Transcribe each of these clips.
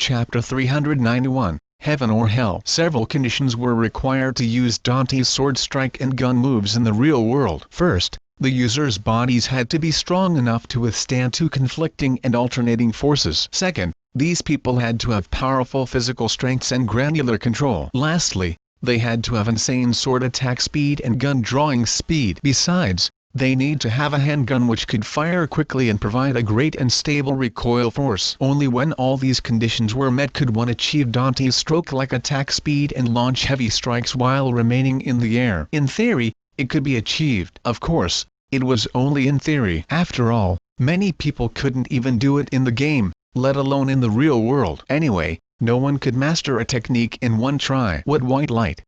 Chapter 391, Heaven or Hell. Several conditions were required to use Dante's sword strike and gun moves in the real world. First, the users' bodies had to be strong enough to withstand two conflicting and alternating forces. Second, these people had to have powerful physical strengths and granular control. Lastly, they had to have insane sword attack speed and gun drawing speed. Besides, they need to have a handgun which could fire quickly and provide a great and stable recoil force. Only when all these conditions were met could one achieve Dante's stroke-like attack speed and launch heavy strikes while remaining in the air. In theory, it could be achieved. Of course, it was only in theory. After all, many people couldn't even do it in the game, let alone in the real world. Anyway, no one could master a technique in one try. What white light?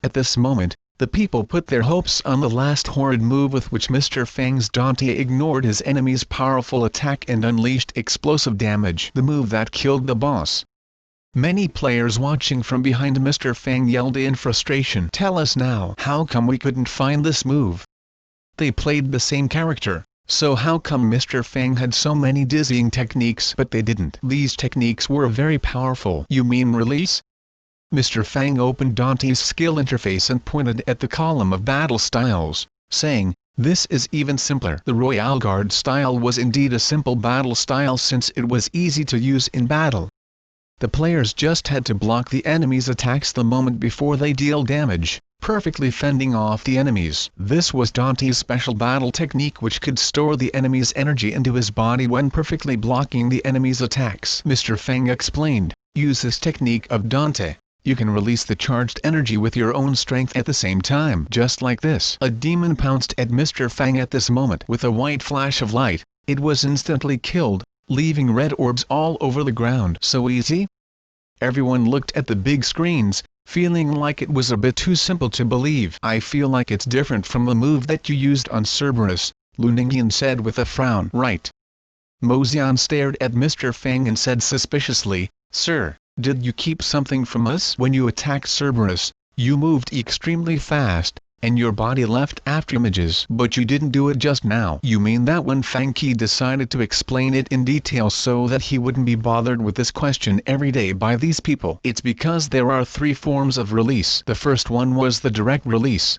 At this moment, the people put their hopes on the last horrid move with which Mr. Fang's Dante ignored his enemy's powerful attack and unleashed explosive damage. The move that killed the boss. Many players watching from behind Mr. Fang yelled in frustration. Tell us now, how come we couldn't find this move? They played the same character, so how come Mr. Fang had so many dizzying techniques but they didn't? These techniques were very powerful. You mean release? Mr. Fang opened Dante's skill interface and pointed at the column of battle styles, saying, "This is even simpler." The Royal Guard style was indeed a simple battle style since it was easy to use in battle. The players just had to block the enemy's attacks the moment before they deal damage, perfectly fending off the enemies. This was Dante's special battle technique which could store the enemy's energy into his body when perfectly blocking the enemy's attacks. Mr. Fang explained, "Use this technique of Dante. You can release the charged energy with your own strength at the same time." Just like this. A demon pounced at Mr. Fang at this moment. With a white flash of light, it was instantly killed, leaving red orbs all over the ground. So easy? Everyone looked at the big screens, feeling like it was a bit too simple to believe. "I feel like it's different from the move that you used on Cerberus," Lu Ningyan said with a frown. "Right." Mo Xian stared at Mr. Fang and said suspiciously, "Sir, did you keep something from us? When you attacked Cerberus, you moved extremely fast, and your body left after images. But you didn't do it just now." "You mean that when Fang Qi decided to explain it in detail so that he wouldn't be bothered with this question every day by these people?" "It's because there are three forms of release. The first one was the direct release.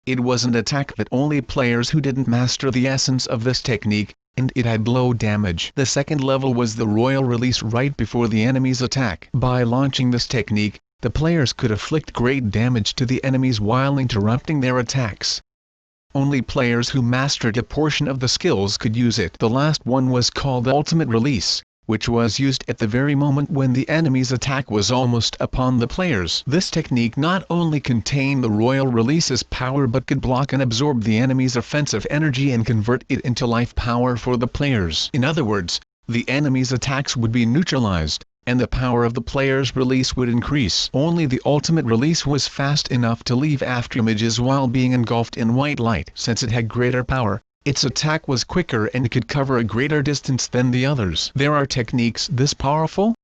It was an attack that only players who didn't master the essence of this technique, and it had low damage. The second level was the royal release right before the enemy's attack. By launching this technique, the players could inflict great damage to the enemies while interrupting their attacks. Only players who mastered a portion of the skills could use it. The last one was called ultimate release, which was used at the very moment when the enemy's attack was almost upon the players. This technique not only contained the royal release's power but could block and absorb the enemy's offensive energy and convert it into life power for the players. In other words, the enemy's attacks would be neutralized, and the power of the player's release would increase. Only the ultimate release was fast enough to leave afterimages while being engulfed in white light. Since it had greater power, its attack was quicker and could cover a greater distance than the others. There are techniques this powerful?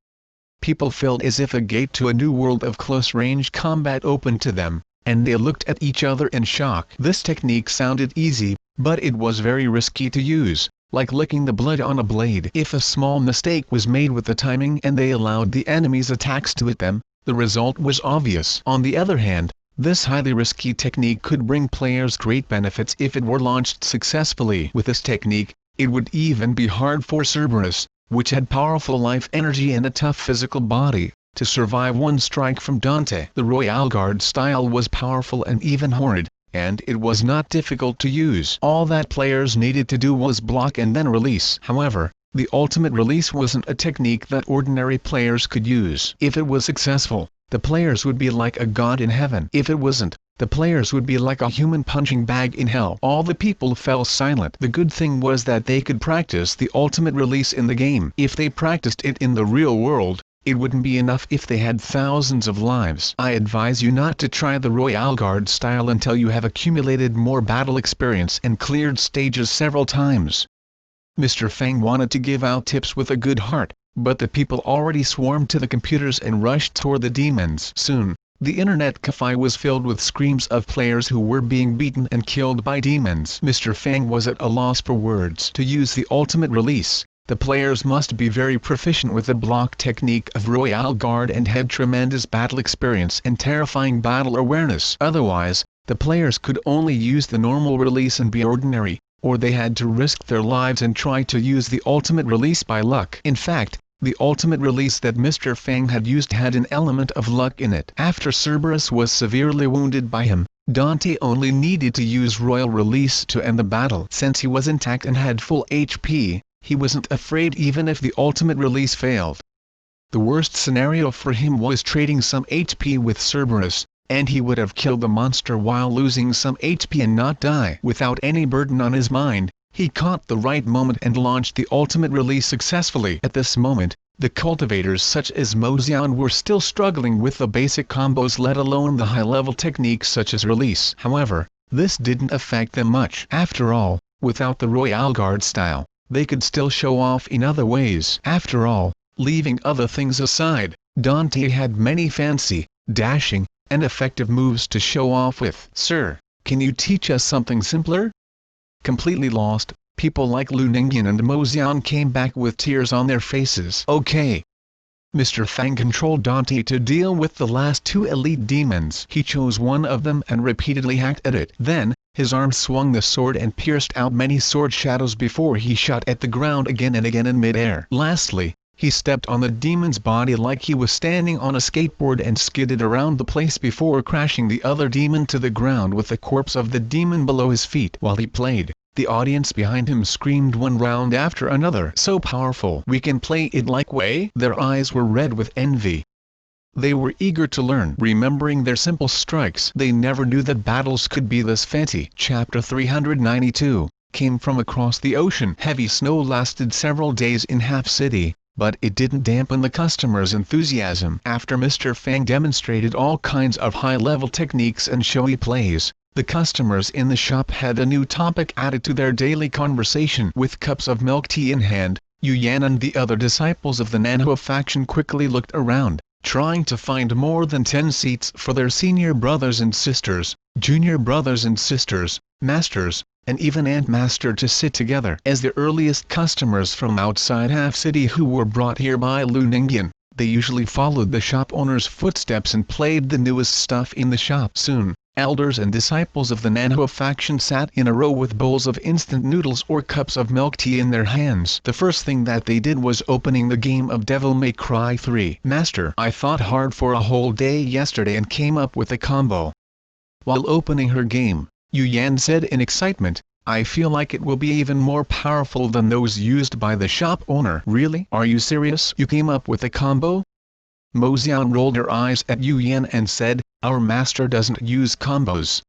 People felt as if a gate to a new world of close-range combat opened to them, and they looked at each other in shock. This technique sounded easy, but it was very risky to use, like licking the blood on a blade. If a small mistake was made with the timing and they allowed the enemy's attacks to hit them, the result was obvious. On the other hand, this highly risky technique could bring players great benefits if it were launched successfully. With this technique, it would even be hard for Cerberus, which had powerful life energy and a tough physical body, to survive one strike from Dante. The Royal Guard style was powerful and even horrid, and it was not difficult to use. All that players needed to do was block and then release. However, the ultimate release wasn't a technique that ordinary players could use. If it was successful, the players would be like a god in heaven. If it wasn't, the players would be like a human punching bag in hell. All the people fell silent. The good thing was that they could practice the ultimate release in the game. If they practiced it in the real world, it wouldn't be enough if they had thousands of lives. I advise you not to try the Royal Guard style until you have accumulated more battle experience and cleared stages several times. Mr. Fang wanted to give out tips with a good heart, but the people already swarmed to the computers and rushed toward the demons. Soon, the internet cafe was filled with screams of players who were being beaten and killed by demons. Mr. Fang was at a loss for words. To use the ultimate release, The players must be very proficient with the block technique of Royal Guard and had tremendous battle experience and terrifying battle awareness. Otherwise, the players could only use the normal release and be ordinary, or they had to risk their lives and try to use the ultimate release by luck. In fact, the ultimate release that Mr. Fang had used had an element of luck in it. After Cerberus was severely wounded by him, Dante only needed to use Royal Release to end the battle. Since he was intact and had full HP, he wasn't afraid even if the ultimate release failed. The worst scenario for him was trading some HP with Cerberus, and he would have killed the monster while losing some HP and not die. Without any burden on his mind, he caught the right moment and launched the ultimate release successfully. At this moment, the cultivators such as Xuanhuan were still struggling with the basic combos, let alone the high-level techniques such as release. However, this didn't affect them much. After all, without the Royal Guard style, they could still show off in other ways. After all, leaving other things aside, Dante had many fancy, dashing, and effective moves to show off with. "Sir, can you teach us something simpler?" Completely lost, people like Lu Ningyan and Mozian came back with tears on their faces. "Okay." Mr. Fang controlled Dante to deal with the last two elite demons. He chose one of them and repeatedly hacked at it. Then, his arm swung the sword and pierced out many sword shadows before he shot at the ground again and again in mid-air. Lastly, he stepped on the demon's body like he was standing on a skateboard and skidded around the place before crashing the other demon to the ground with the corpse of the demon below his feet. While he played, the audience behind him screamed one round after another. "So powerful! We can play it like way?" Their eyes were red with envy. They were eager to learn. Remembering their simple strikes, they never knew that battles could be this fancy. Chapter 392 came from across the ocean. Heavy snow lasted several days in Half City, but it didn't dampen the customers' enthusiasm. After Mr. Fang demonstrated all kinds of high-level techniques and showy plays, the customers in the shop had a new topic added to their daily conversation. With cups of milk tea in hand, Yuyan and the other disciples of the Nanhua faction quickly looked around, trying to find more than 10 seats for their senior brothers and sisters, junior brothers and sisters, masters, and even Ant Master to sit together. As the earliest customers from outside Half City who were brought here by Lu Ningyan, they usually followed the shop owner's footsteps and played the newest stuff in the shop. Soon, elders and disciples of the Nanhua faction sat in a row with bowls of instant noodles or cups of milk tea in their hands. The first thing that they did was opening the game of Devil May Cry 3. "Master, I thought hard for a whole day yesterday and came up with a combo." While opening her game, Yuyan said in excitement, "I feel like it will be even more powerful than those used by the shop owner." "Really? Are you serious? You came up with a combo?" Mozian rolled her eyes at Yuyan and said, "Our master doesn't use combos.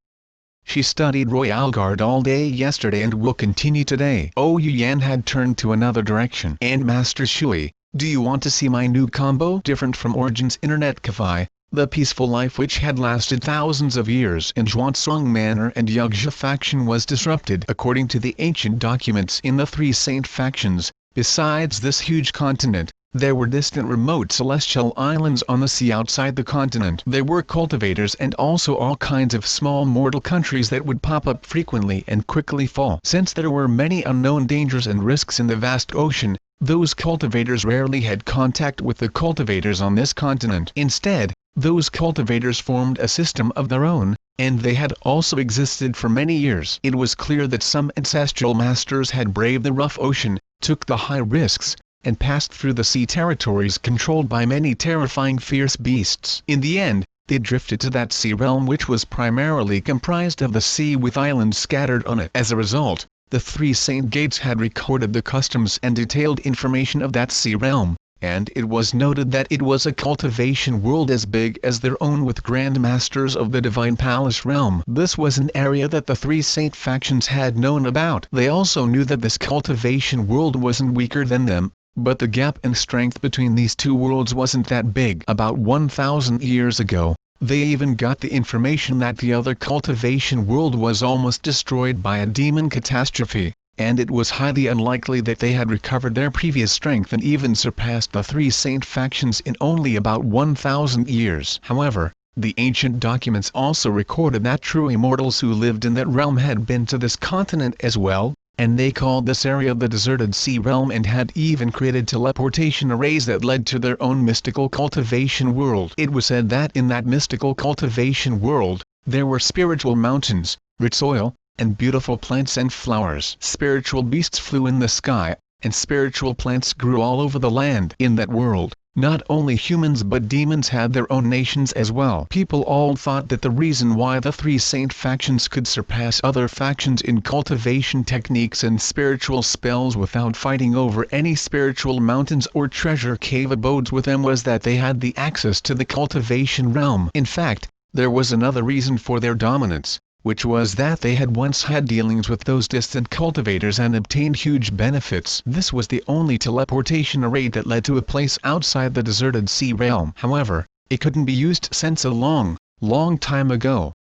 She studied Royal Guard all day yesterday and will continue today." Oh, Yuyan had turned to another direction. "And Master Shui, do you want to see my new combo?" Different from Origin's internet cafe, the peaceful life which had lasted thousands of years in Xuanhuan Manor and Yugja faction was disrupted. According to the ancient documents in the three saint factions, besides this huge continent, there were distant remote celestial islands on the sea outside the continent. There were cultivators and also all kinds of small mortal countries that would pop up frequently and quickly fall. Since there were many unknown dangers and risks in the vast ocean, those cultivators rarely had contact with the cultivators on this continent. Instead, those cultivators formed a system of their own, and they had also existed for many years. It was clear that some ancestral masters had braved the rough ocean, took the high risks, and passed through the sea territories controlled by many terrifying fierce beasts. In the end, they drifted to that sea realm which was primarily comprised of the sea with islands scattered on it. As a result, the three Saint Gates had recorded the customs and detailed information of that sea realm, and it was noted that it was a cultivation world as big as their own with Grand Masters of the Divine Palace realm. This was an area that the three Saint factions had known about. They also knew that this cultivation world wasn't weaker than them, but the gap in strength between these two worlds wasn't that big. About 1,000 years ago, they even got the information that the other cultivation world was almost destroyed by a demon catastrophe, and it was highly unlikely that they had recovered their previous strength and even surpassed the three saint factions in only about 1,000 years. However, the ancient documents also recorded that true immortals who lived in that realm had been to this continent as well, and they called this area the Deserted Sea Realm and had even created teleportation arrays that led to their own mystical cultivation world. It was said that in that mystical cultivation world, there were spiritual mountains, rich soil, and beautiful plants and flowers. Spiritual beasts flew in the sky, and spiritual plants grew all over the land. In that world, not only humans but demons had their own nations as well. People all thought that the reason why the three saint factions could surpass other factions in cultivation techniques and spiritual spells without fighting over any spiritual mountains or treasure cave abodes with them was that they had the access to the cultivation realm. In fact, there was another reason for their dominance, which was that they had once had dealings with those distant cultivators and obtained huge benefits. This was the only teleportation array that led to a place outside the Deserted Sea Realm. However, it couldn't be used since a long time ago.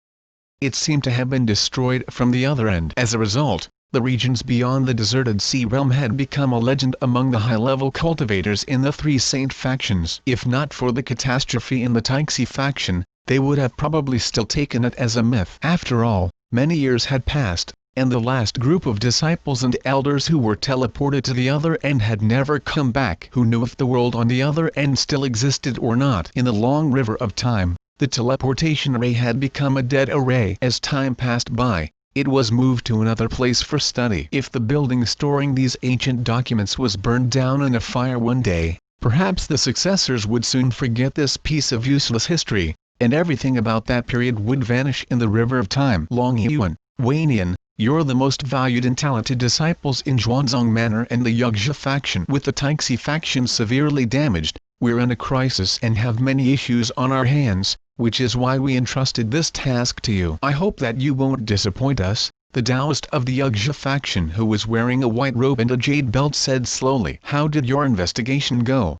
It seemed to have been destroyed from the other end. As a result, the regions beyond the Deserted Sea Realm had become a legend among the high-level cultivators in the three saint factions. If not for the catastrophe in the Taixi faction, they would have probably still taken it as a myth. After all, many years had passed, and the last group of disciples and elders who were teleported to the other end had never come back. Who knew if the world on the other end still existed or not? In the long river of time, the teleportation array had become a dead array. As time passed by, it was moved to another place for study. If the building storing these ancient documents was burned down in a fire one day, perhaps the successors would soon forget this piece of useless history, and everything about that period would vanish in the river of time. Xuanhuan, Wanian, you're the most valued and talented disciples in Xuanzong Manor and the Yuxia faction. With the Taixi faction severely damaged, we're in a crisis and have many issues on our hands, which is why we entrusted this task to you. I hope that you won't disappoint us, the Taoist of the Yuxia faction who was wearing a white robe and a jade belt said slowly. How did your investigation go?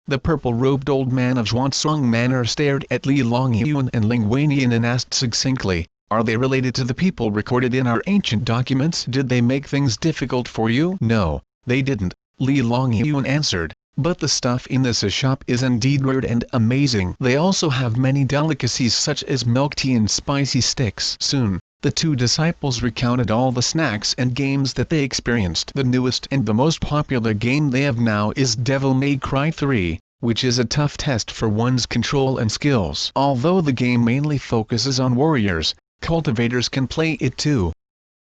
The purple-robed old man of Xuanzong Manor stared at Li Longyuan and Ling Wanian and asked succinctly, are they related to the people recorded in our ancient documents? Did they make things difficult for you? No, they didn't, Li Longyuan answered, but the stuff in this shop is indeed weird and amazing. They also have many delicacies such as milk tea and spicy sticks. Soon, the two disciples recounted all the snacks and games that they experienced. The newest and the most popular game they have now is Devil May Cry 3, which is a tough test for one's control and skills. Although the game mainly focuses on warriors, cultivators can play it too.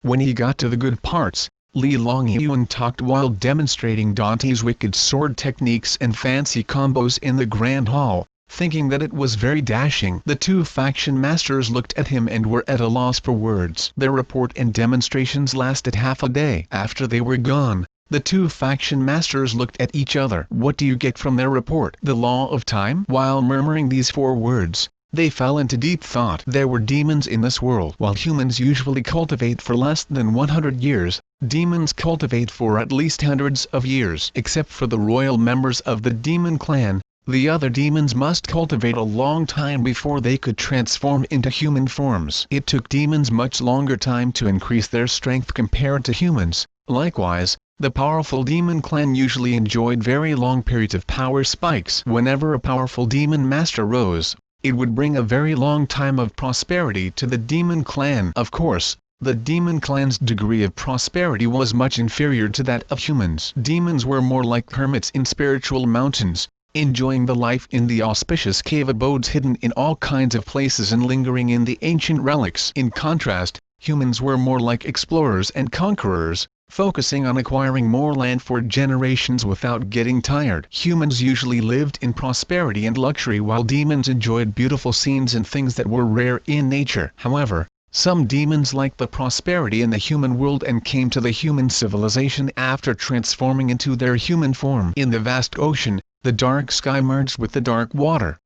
When he got to the good parts, Li Longyuan talked while demonstrating Dante's wicked sword techniques and fancy combos in the Grand Hall, thinking that it was very dashing. The two faction masters looked at him and were at a loss for words. Their report and demonstrations lasted half a day. After they were gone, the two faction masters looked at each other. What do you get from their report? The law of time? While murmuring these 4 words, they fell into deep thought. There were demons in this world. While humans usually cultivate for less than 100 years, demons cultivate for at least hundreds of years. Except for the royal members of the demon clan, the other demons must cultivate a long time before they could transform into human forms. It took demons much longer time to increase their strength compared to humans. Likewise, the powerful demon clan usually enjoyed very long periods of power spikes. Whenever a powerful demon master rose, it would bring a very long time of prosperity to the demon clan. Of course, the demon clan's degree of prosperity was much inferior to that of humans. Demons were more like hermits in spiritual mountains, enjoying the life in the auspicious cave abodes hidden in all kinds of places and lingering in the ancient relics. In contrast, humans were more like explorers and conquerors, focusing on acquiring more land for generations without getting tired. Humans usually lived in prosperity and luxury while demons enjoyed beautiful scenes and things that were rare in nature. However, some demons liked the prosperity in the human world and came to the human civilization after transforming into their human form. In the vast ocean, the dark sky merged with the dark water.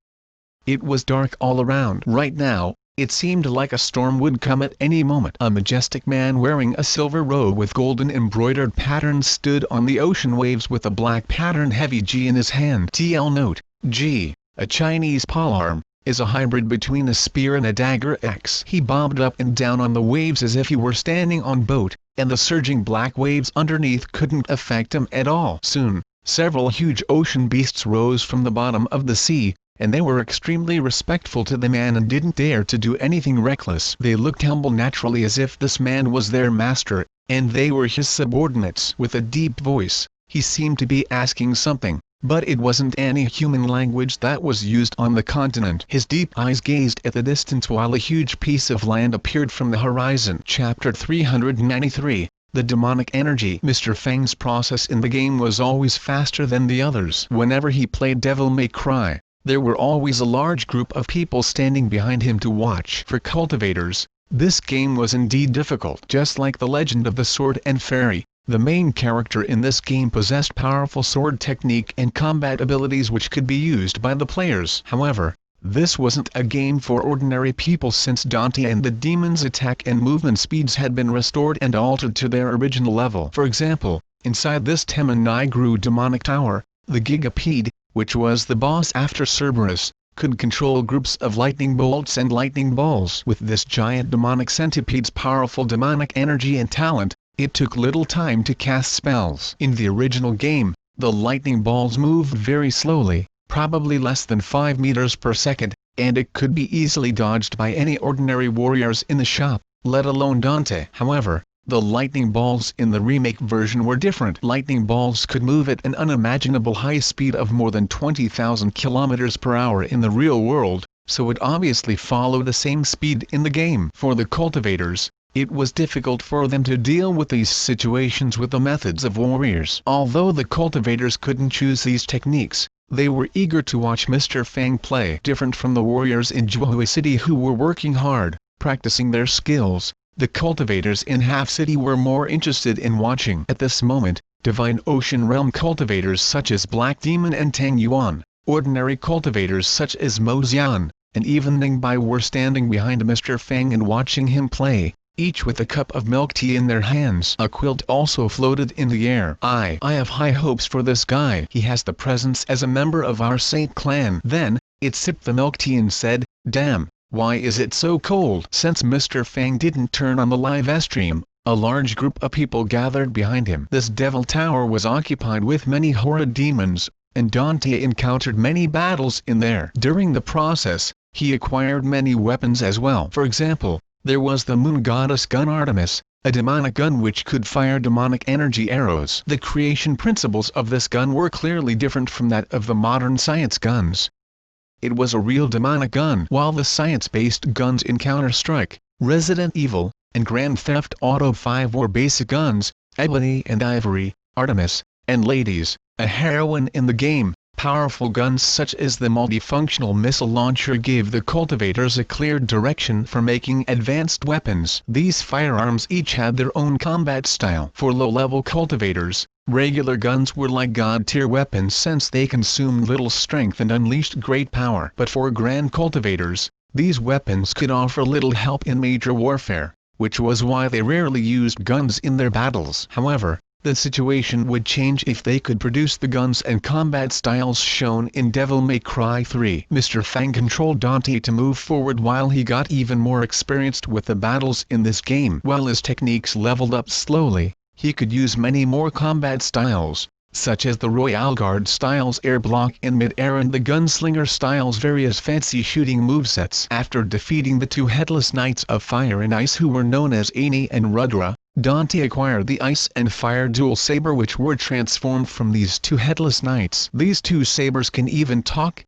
It was dark all around. Right now, it seemed like a storm would come at any moment. A majestic man wearing a silver robe with golden embroidered patterns stood on the ocean waves with a black patterned heavy G in his hand. TL note, G, a Chinese polearm, is a hybrid between a spear and a dagger X. He bobbed up and down on the waves as if he were standing on boat, and the surging black waves underneath couldn't affect him at all. Soon, several huge ocean beasts rose from the bottom of the sea, and they were extremely respectful to the man and didn't dare to do anything reckless. They looked humble naturally as if this man was their master, and they were his subordinates. With a deep voice, he seemed to be asking something, but it wasn't any human language that was used on the continent. His deep eyes gazed at the distance while a huge piece of land appeared from the horizon. Chapter 393. The demonic energy. Mr. Fang's process in the game was always faster than the others. Whenever he played Devil May Cry, there were always a large group of people standing behind him to watch. For cultivators, this game was indeed difficult. Just like The Legend of the Sword and Fairy, the main character in this game possessed powerful sword technique and combat abilities which could be used by the players. However, this wasn't a game for ordinary people, since Dante and the demon's attack and movement speeds had been restored and altered to their original level. For example, inside this Temen-Nigru demonic tower, the Gigapede, which was the boss after Cerberus, could control groups of lightning bolts and lightning balls. With this giant demonic centipede's powerful demonic energy and talent, it took little time to cast spells. In the original game, the lightning balls moved very slowly, probably less than 5 meters per second, and it could be easily dodged by any ordinary warriors in the shop, let alone Dante. However, the lightning balls in the remake version were different. Lightning balls could move at an unimaginable high speed of more than 20,000 kilometers per hour in the real world, so it obviously followed the same speed in the game. For the cultivators, it was difficult for them to deal with these situations with the methods of warriors. Although the cultivators couldn't choose these techniques, they were eager to watch Mr. Fang play. Different from the warriors in Xuanhuan City who were working hard, practicing their skills, the cultivators in Half City were more interested in watching. At this moment, Divine Ocean Realm cultivators such as Black Demon and Tang Yuan, ordinary cultivators such as Mo Xian, and even Ning Bai were standing behind Mr. Fang and watching him play, each with a cup of milk tea in their hands. A quilt also floated in the air. I have high hopes for this guy. He has the presence as a member of our Saint clan. Then, it sipped the milk tea and said, "Damn, why is it so cold?" Since Mr. Fang didn't turn on the live stream, a large group of people gathered behind him. This devil tower was occupied with many horrid demons, and Dante encountered many battles in there. During the process, he acquired many weapons as well. For example, there was the moon goddess gun Artemis, a demonic gun which could fire demonic energy arrows. The creation principles of this gun were clearly different from that of the modern science guns. It was a real demonic gun. While the science-based guns in Counter-Strike, Resident Evil, and Grand Theft Auto 5 were basic guns, Ebony and Ivory, Artemis, and Ladies, a heroine in the game, powerful guns such as the multifunctional missile launcher gave the cultivators a clear direction for making advanced weapons. These firearms each had their own combat style. For low-level cultivators, regular guns were like god-tier weapons since they consumed little strength and unleashed great power. But for grand cultivators, these weapons could offer little help in major warfare, which was why they rarely used guns in their battles. However, the situation would change if they could produce the guns and combat styles shown in Devil May Cry 3. Mr. Fang controlled Dante to move forward while he got even more experienced with the battles in this game. While his techniques leveled up slowly, he could use many more combat styles, such as the Royale Guard style's air block in mid-air and the Gunslinger style's various fancy shooting movesets. After defeating the two Headless Knights of Fire and Ice who were known as Ani and Rudra, Dante acquired the Ice and Fire dual saber which were transformed from these two Headless Knights. These two sabers can even talk.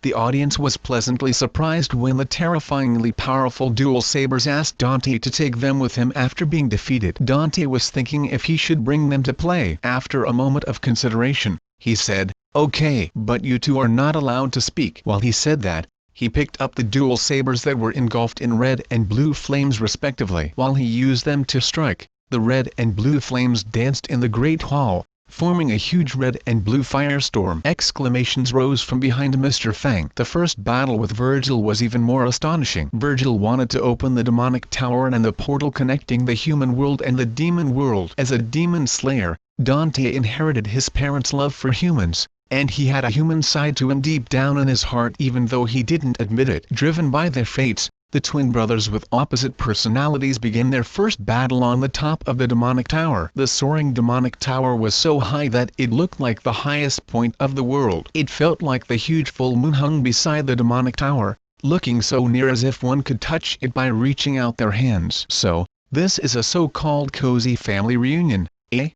The audience was pleasantly surprised when the terrifyingly powerful dual sabers asked Dante to take them with him after being defeated. Dante was thinking if he should bring them to play. After a moment of consideration, he said, "Okay, but you two are not allowed to speak." While he said that, he picked up the dual sabers that were engulfed in red and blue flames respectively. While he used them to strike, the red and blue flames danced in the Great Hall, forming a huge red and blue firestorm. Exclamations rose from behind Mr. Fang. The first battle with Virgil was even more astonishing. Virgil wanted to open the demonic tower and the portal connecting the human world and the demon world. As a demon slayer, Dante inherited his parents' love for humans, and he had a human side to him deep down in his heart even though he didn't admit it. Driven by their fates, the twin brothers with opposite personalities began their first battle on the top of the demonic tower. The soaring demonic tower was so high that it looked like the highest point of the world. It felt like the huge full moon hung beside the demonic tower, looking so near as if one could touch it by reaching out their hands. So, This is a so-called cozy family reunion, eh?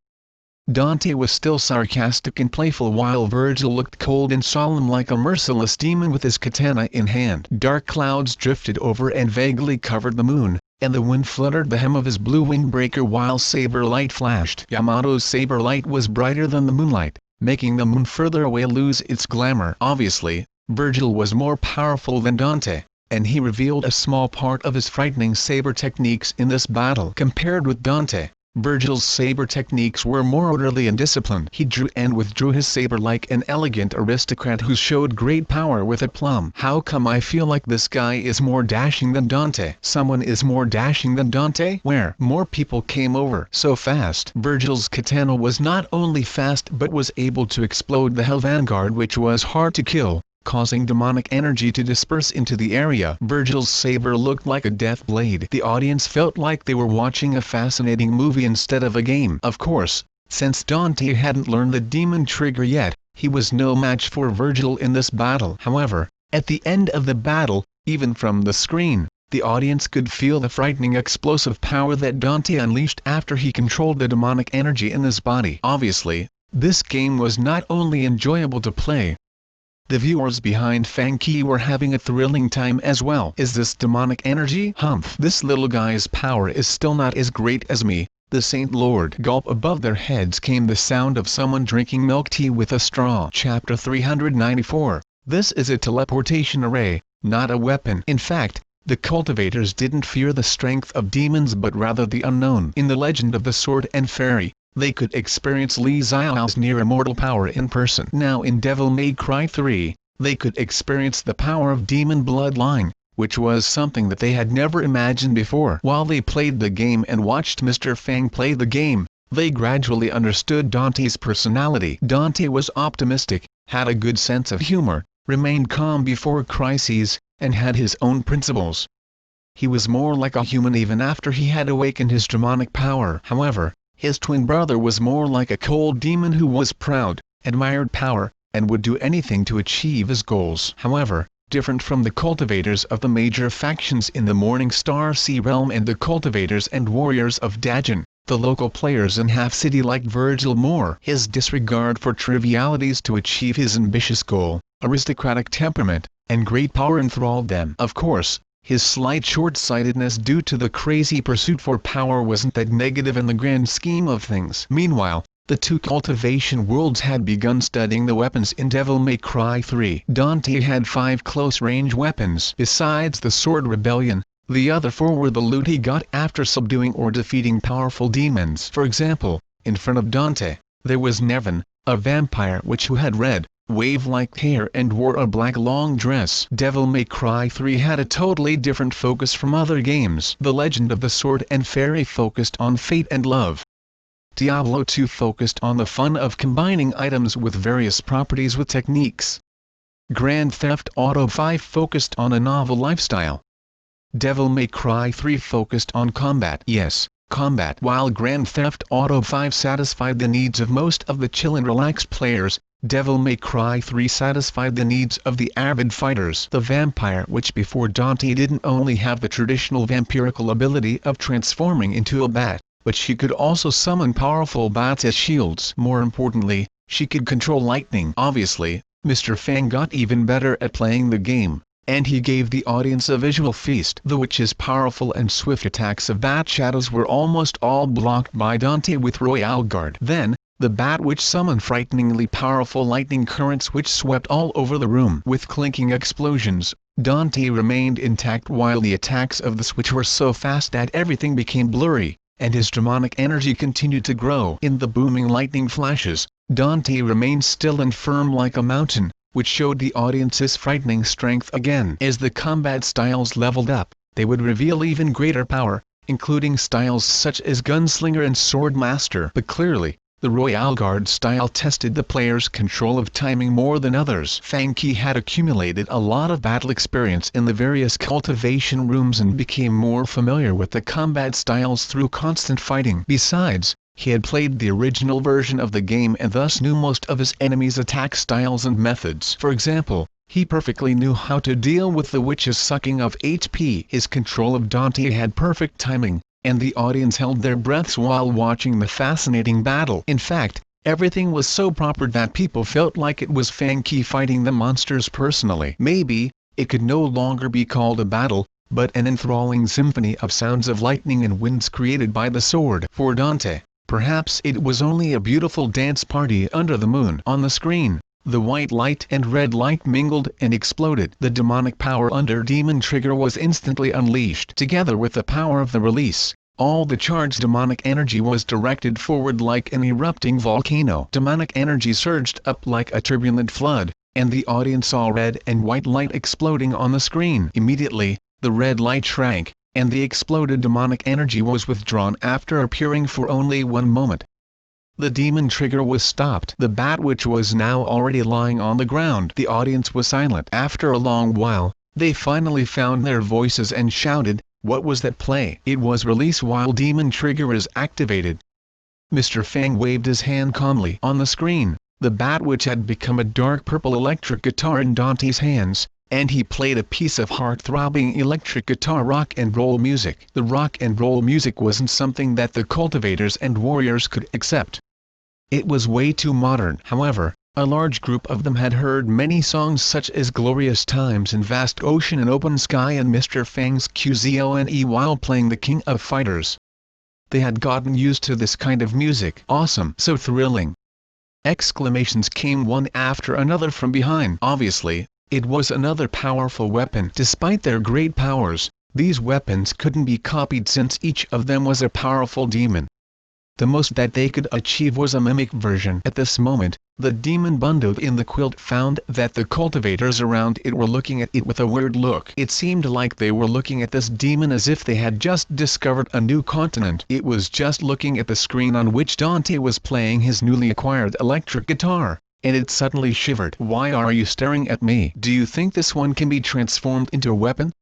Dante was still sarcastic and playful while Virgil looked cold and solemn like a merciless demon with his katana in hand. Dark clouds drifted over and vaguely covered the moon, and the wind fluttered the hem of his blue windbreaker while saber light flashed. Yamato's saber light was brighter than the moonlight, making the moon further away lose its glamour. Obviously, Virgil was more powerful than Dante, and he revealed a small part of his frightening saber techniques in this battle. Compared with Dante, Virgil's saber techniques were more orderly and disciplined. He drew and withdrew his saber like an elegant aristocrat who showed great power with aplomb. How come I feel like this guy is more dashing than Dante? Someone is more dashing than Dante? Where? More people came over so fast. Virgil's katana was not only fast but was able to explode the Hell Vanguard, which was hard to kill, causing demonic energy to disperse into the area. Virgil's saber looked like a death blade. The audience felt like they were watching a fascinating movie instead of a game. Of course, since Dante hadn't learned the demon trigger yet, he was no match for Virgil in this battle. However, at the end of the battle, even from the screen, the audience could feel the frightening explosive power that Dante unleashed after he controlled the demonic energy in his body. Obviously, this game was not only enjoyable to play, the viewers behind Fang Qi were having a thrilling time as well. Is this demonic energy? Humph. This little guy's power is still not as great as me, the Saint Lord. Gulp. Above their heads came the sound of someone drinking milk tea with a straw. Chapter 394. This is a teleportation array, not a weapon. In fact, the cultivators didn't fear the strength of demons but rather the unknown. In the legend of the Sword and Fairy, they could experience Li Xiao's near-immortal power in person. Now in Devil May Cry 3, they could experience the power of demon bloodline, which was something that they had never imagined before. While they played the game and watched Mr. Fang play the game, they gradually understood Dante's personality. Dante was optimistic, had a good sense of humor, remained calm before crises, and had his own principles. He was more like a human even after he had awakened his demonic power. However, his twin brother was more like a cold demon who was proud, admired power, and would do anything to achieve his goals. However, different from the cultivators of the major factions in the Morning Star Sea realm and the cultivators and warriors of Dajin, the local players in Half City liked Virgil more. His disregard for trivialities to achieve his ambitious goal, aristocratic temperament, and great power enthralled them. Of course, his slight short-sightedness due to the crazy pursuit for power wasn't that negative in the grand scheme of things. Meanwhile, the two cultivation worlds had begun studying the weapons in Devil May Cry 3. Dante had 5 close-range weapons. Besides the Sword Rebellion, the other 4 were the loot he got after subduing or defeating powerful demons. For example, in front of Dante, there was Nevin, a vampire who had red, wave-like hair and wore a black long dress. Devil May Cry 3 had a totally different focus from other games. The Legend of the Sword and Fairy focused on fate and love. Diablo 2 focused on the fun of combining items with various properties with techniques. Grand Theft Auto 5 focused on a novel lifestyle. Devil May Cry 3 focused on combat. Yes, combat. While Grand Theft Auto 5 satisfied the needs of most of the chill and relax players, Devil May Cry 3 satisfied the needs of the avid fighters. The vampire, which before Dante didn't only have the traditional vampirical ability of transforming into a bat, but she could also summon powerful bats as shields. More importantly, she could control lightning. Obviously, Mr. Fang got even better at playing the game, and he gave the audience a visual feast. The witch's powerful and swift attacks of bat shadows were almost all blocked by Dante with Royale Guard. Then, the bat witch summoned frighteningly powerful lightning currents which swept all over the room. With clinking explosions, Dante remained intact while the attacks of the switch were so fast that everything became blurry, and his demonic energy continued to grow. In the booming lightning flashes, Dante remained still and firm like a mountain, which showed the audience his frightening strength again. As the combat styles leveled up, they would reveal even greater power, including styles such as Gunslinger and Swordmaster. But clearly, the Royale Guard style tested the player's control of timing more than others. Fang Qi had accumulated a lot of battle experience in the various cultivation rooms and became more familiar with the combat styles through constant fighting. Besides, he had played the original version of the game and thus knew most of his enemies' attack styles and methods. For example, he perfectly knew how to deal with the witch's sucking of HP. His control of Dante had perfect timing, and the audience held their breaths while watching the fascinating battle. In fact, everything was so proper that people felt like it was Fang Qi fighting the monsters personally. Maybe it could no longer be called a battle, but an enthralling symphony of sounds of lightning and winds created by the sword. For Dante, perhaps it was only a beautiful dance party under the moon. On the screen, the white light and red light mingled and exploded. The demonic power under Demon Trigger was instantly unleashed. Together with the power of the release, all the charged demonic energy was directed forward like an erupting volcano. Demonic energy surged up like a turbulent flood, and the audience saw red and white light exploding on the screen. Immediately, the red light shrank, and the exploded demonic energy was withdrawn after appearing for only 1 moment. The demon trigger was stopped. The bat, which was now already lying on the ground. The audience was silent. After a long while, they finally found their voices and shouted, "What was that play?" It was release while demon trigger is activated. Mr. Fang waved his hand calmly. On the screen, the bat, which had become a dark purple electric guitar in Dante's hands, and he played a piece of heart-throbbing electric guitar rock and roll music. The rock and roll music wasn't something that the cultivators and warriors could accept. It was way too modern. However, a large group of them had heard many songs such as Glorious Times and Vast Ocean and Open Sky and Mr. Fang's Xuanhuan while playing the King of Fighters. They had gotten used to this kind of music. Awesome! So thrilling! Exclamations came one after another from behind. Obviously, it was another powerful weapon. Despite their great powers, these weapons couldn't be copied since each of them was a powerful demon. The most that they could achieve was a mimic version. At this moment, the demon bundled in the quilt found that the cultivators around it were looking at it with a weird look. It seemed like they were looking at this demon as if they had just discovered a new continent. It was just looking at the screen on which Dante was playing his newly acquired electric guitar, and it suddenly shivered. "Why are you staring at me? Do you think this one can be transformed into a weapon?"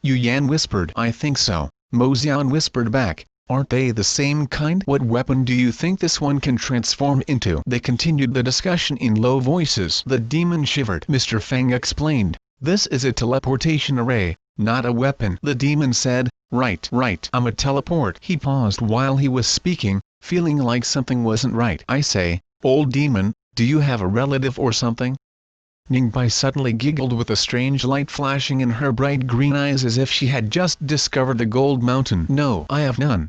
Yuyan whispered. "I think so." Mozian whispered back. "Aren't they the same kind? What weapon do you think this one can transform into?" They continued the discussion in low voices. The demon shivered. Mr. Fang explained, "This is a teleportation array, not a weapon." The demon said, Right, I'm a teleport." He paused while he was speaking, feeling like something wasn't right. "I say, old demon, do you have a relative or something?" Ningbai suddenly giggled with a strange light flashing in her bright green eyes as if she had just discovered the gold mountain. "No, I have none."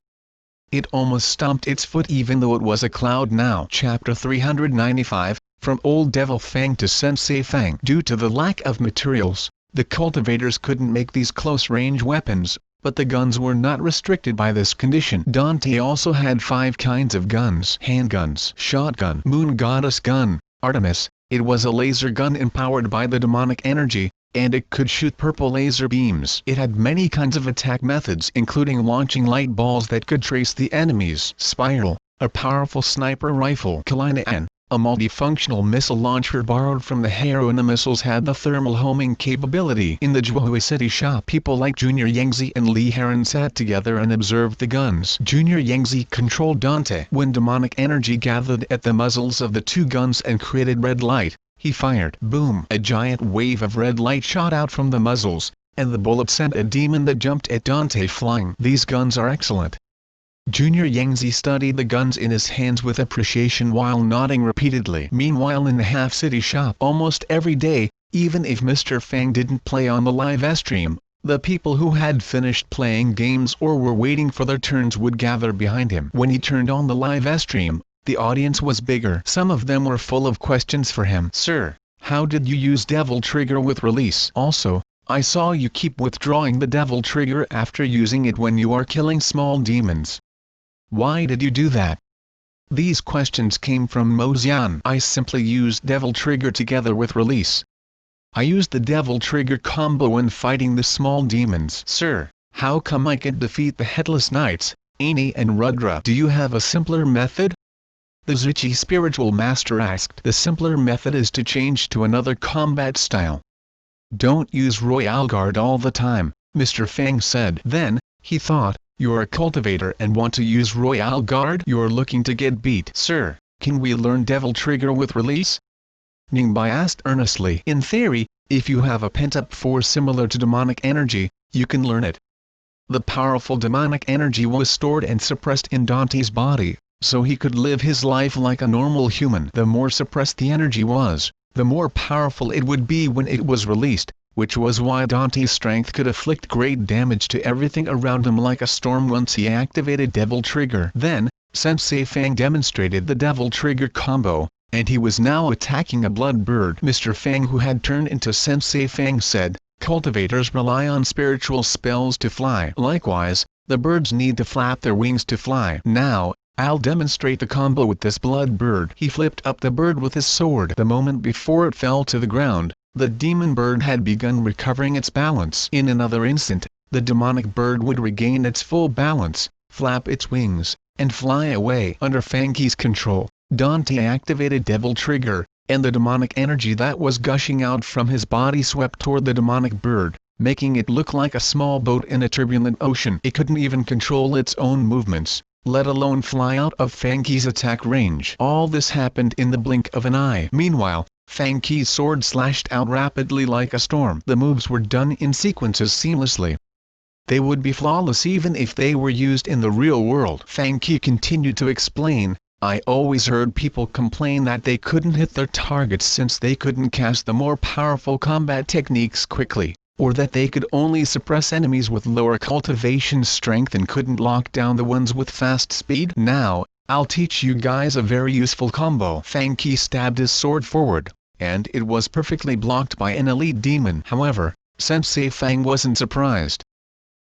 It almost stomped its foot even though it was a cloud now. Chapter 395, From Old Devil Fang to Sensei Fang. Due to the lack of materials, the cultivators couldn't make these close-range weapons, but the guns were not restricted by this condition. Dante also had 5 kinds of guns: handguns, shotgun, moon goddess gun, Artemis. It was a laser gun empowered by the demonic energy, and it could shoot purple laser beams. It had many kinds of attack methods, including launching light balls that could trace the enemies, spiral, a powerful sniper rifle, Kalina, a multifunctional missile launcher borrowed from the Hero, and the missiles had the thermal homing capability. In the Zhuhai City shop, people like Junior Yangzi and Li Heron sat together and observed the guns. Junior Yangzi controlled Dante. When demonic energy gathered at the muzzles of the 2 guns and created red light, he fired. Boom! A giant wave of red light shot out from the muzzles, and the bullet sent a demon that jumped at Dante flying. "These guns are excellent." Junior Yangzi studied the guns in his hands with appreciation while nodding repeatedly. Meanwhile, in the half-city shop, almost every day, even if Mr. Fang didn't play on the live stream, the people who had finished playing games or were waiting for their turns would gather behind him. When he turned on the live stream, the audience was bigger. Some of them were full of questions for him. "Sir, how did you use Devil Trigger with release? Also, I saw you keep withdrawing the Devil Trigger after using it when you are killing small demons. Why did you do that?" These questions came from Mozian. "I simply used Devil Trigger together with release. I used the Devil Trigger combo when fighting the small demons." "Sir, how come I can't defeat the Headless Knights, Ani and Rudra? Do you have a simpler method?" The Zuchi spiritual master asked. "The simpler method is to change to another combat style. Don't use Royal Guard all the time," Mr. Fang said. Then, he thought, "You're a cultivator and want to use Royal Guard? You're looking to get beat." "Sir, can we learn Devil Trigger with release?" Ningbai asked earnestly. "In theory, if you have a pent-up force similar to demonic energy, you can learn it. The powerful demonic energy was stored and suppressed in Dante's body, so he could live his life like a normal human. The more suppressed the energy was, the more powerful it would be when it was released, which was why Dante's strength could inflict great damage to everything around him like a storm once he activated Devil Trigger. Then, Sensei Fang demonstrated the Devil Trigger combo, and he was now attacking a blood bird. Mr. Fang, who had turned into Sensei Fang, said, "Cultivators rely on spiritual spells to fly. Likewise, the birds need to flap their wings to fly. Now, I'll demonstrate the combo with this blood bird." He flipped up the bird with his sword. The moment before it fell to the ground, the demon bird had begun recovering its balance. In another instant, the demonic bird would regain its full balance, flap its wings, and fly away. Under Fang's control, Dante activated Devil Trigger, and the demonic energy that was gushing out from his body swept toward the demonic bird, making it look like a small boat in a turbulent ocean. It couldn't even control its own movements, let alone fly out of Fang's attack range. All this happened in the blink of an eye. Meanwhile, Fang's sword slashed out rapidly like a storm. The moves were done in sequences seamlessly. They would be flawless even if they were used in the real world. Fang continued to explain, "I always heard people complain that they couldn't hit their targets since they couldn't cast the more powerful combat techniques quickly, or that they could only suppress enemies with lower cultivation strength and couldn't lock down the ones with fast speed. Now, I'll teach you guys a very useful combo." Fang stabbed his sword forward, and it was perfectly blocked by an elite demon. However, Sensei Fang wasn't surprised.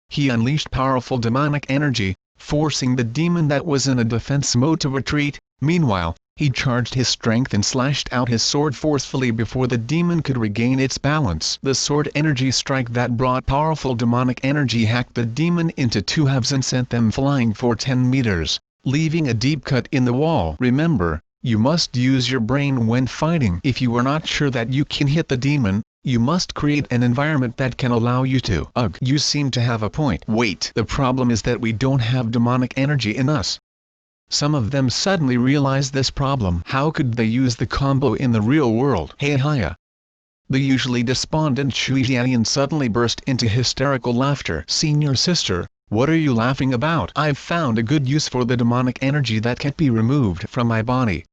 He unleashed powerful demonic energy, forcing the demon that was in a defense mode to retreat. Meanwhile, he charged his strength and slashed out his sword forcefully before the demon could regain its balance. The sword energy strike that brought powerful demonic energy hacked the demon into two halves and sent them flying for 10 meters, leaving a deep cut in the wall. Remember, you must use your brain when fighting. If you are not sure that you can hit the demon, you must create an environment that can allow you to. Ugh, you seem to have a point. Wait, the problem is that we don't have demonic energy in us. Some of them suddenly realized this problem. How could they use the combo in the real world? Hey hiya. The usually despondent Xuanhuan suddenly burst into hysterical laughter. "Senior sister, what are you laughing about? I've found a good use for the demonic energy that can't be removed from my body."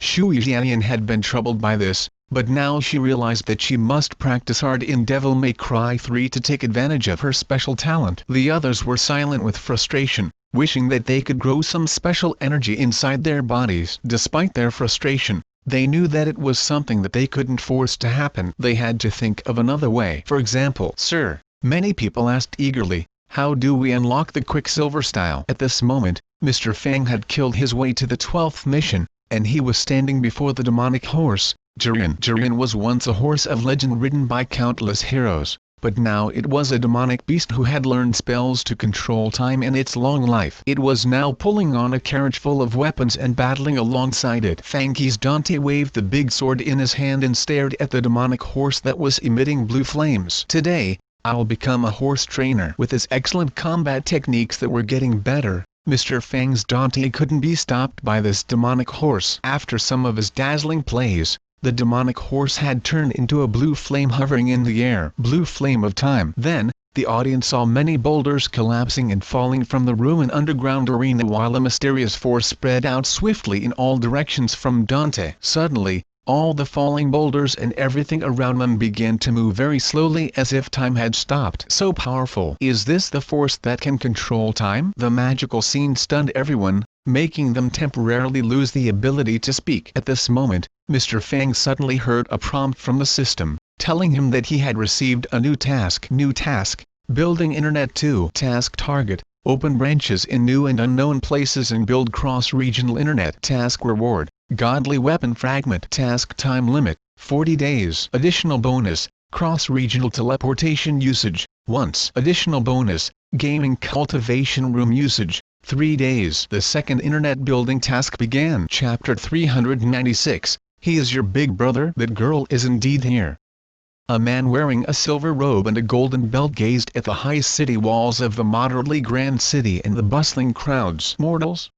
Xuanhuan had been troubled by this, but now she realized that she must practice hard in Devil May Cry 3 to take advantage of her special talent. The others were silent with frustration, wishing that they could grow some special energy inside their bodies. Despite their frustration, they knew that it was something that they couldn't force to happen. They had to think of another way. For example, "Sir," many people asked eagerly, "how do we unlock the Quicksilver style?" At this moment, Mr. Fang had killed his way to the 12th mission, and he was standing before the demonic horse, Jiren. Jiren was once a horse of legend ridden by countless heroes, but now it was a demonic beast who had learned spells to control time in its long life. It was now pulling on a carriage full of weapons and battling alongside it. Fang's Dante waved the big sword in his hand and stared at the demonic horse that was emitting blue flames. "Today, I'll become a horse trainer." With his excellent combat techniques that were getting better, Mr. Fang's Dante couldn't be stopped by this demonic horse. After some of his dazzling plays, the demonic horse had turned into a blue flame hovering in the air. Blue flame of time. Then, the audience saw many boulders collapsing and falling from the ruined underground arena while a mysterious force spread out swiftly in all directions from Dante. Suddenly, all the falling boulders and everything around them began to move very slowly as if time had stopped. So powerful. Is this the force that can control time? The magical scene stunned everyone, making them temporarily lose the ability to speak. At this moment, Mr. Fang suddenly heard a prompt from the system, telling him that he had received a new task. New task, building Internet 2. Task target, open branches in new and unknown places and build cross-regional Internet. Task reward, godly weapon fragment. Task time limit, 40 days. Additional bonus, cross-regional teleportation usage, once. Additional bonus, gaming cultivation room usage, 3 days. The second Internet building task began. Chapter 396, He is your big brother. That girl is indeed here. A man wearing a silver robe and a golden belt gazed at the high city walls of the moderately grand city and the bustling crowds. Mortals?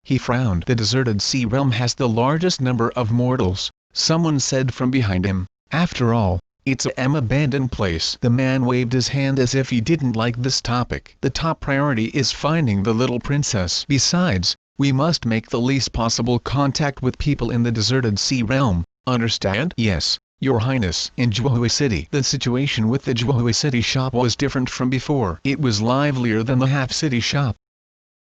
He frowned. The deserted sea realm has the largest number of mortals, someone said from behind him. After all, It's an abandoned place. The man waved his hand as if he didn't like this topic. The top priority is finding the little princess. Besides, we must make the least possible contact with people in the deserted sea realm, understand? Yes, Your Highness. In Xuanhuan City, the situation with the Xuanhuan City shop was different from before. It was livelier than the half-city shop.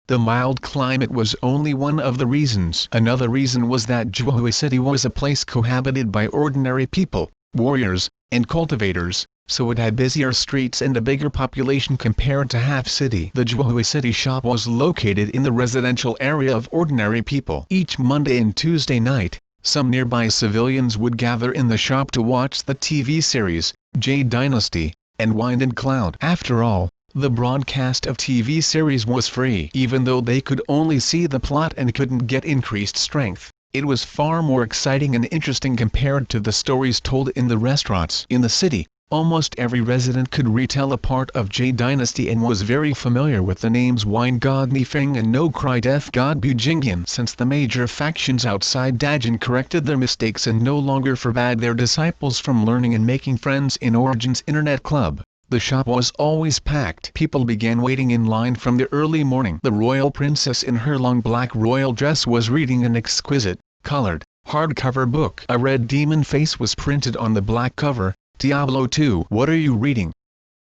The mild climate was only one of the reasons. Another reason was that Xuanhuan City was a place cohabited by ordinary people, warriors, and cultivators, so it had busier streets and a bigger population compared to Half City. The Xuanhuan City shop was located in the residential area of ordinary people. Each Monday and Tuesday night, some nearby civilians would gather in the shop to watch the TV series, Jade Dynasty, and Wind and Cloud. After all, the broadcast of TV series was free. Even though they could only see the plot and couldn't get increased strength, it was far more exciting and interesting compared to the stories told in the restaurants. In the city, almost every resident could retell a part of Jade Dynasty and was very familiar with the names Wine God Nifeng and No Cry Death God Bujingyan. Since the major factions outside Dajin corrected their mistakes and no longer forbade their disciples from learning and making friends in Origin's Internet Club, the shop was always packed. People began waiting in line from the early morning. The royal princess in her long black royal dress was reading an exquisite, colored, hardcover book. A red demon face was printed on the black cover. Diablo 2. What are you reading?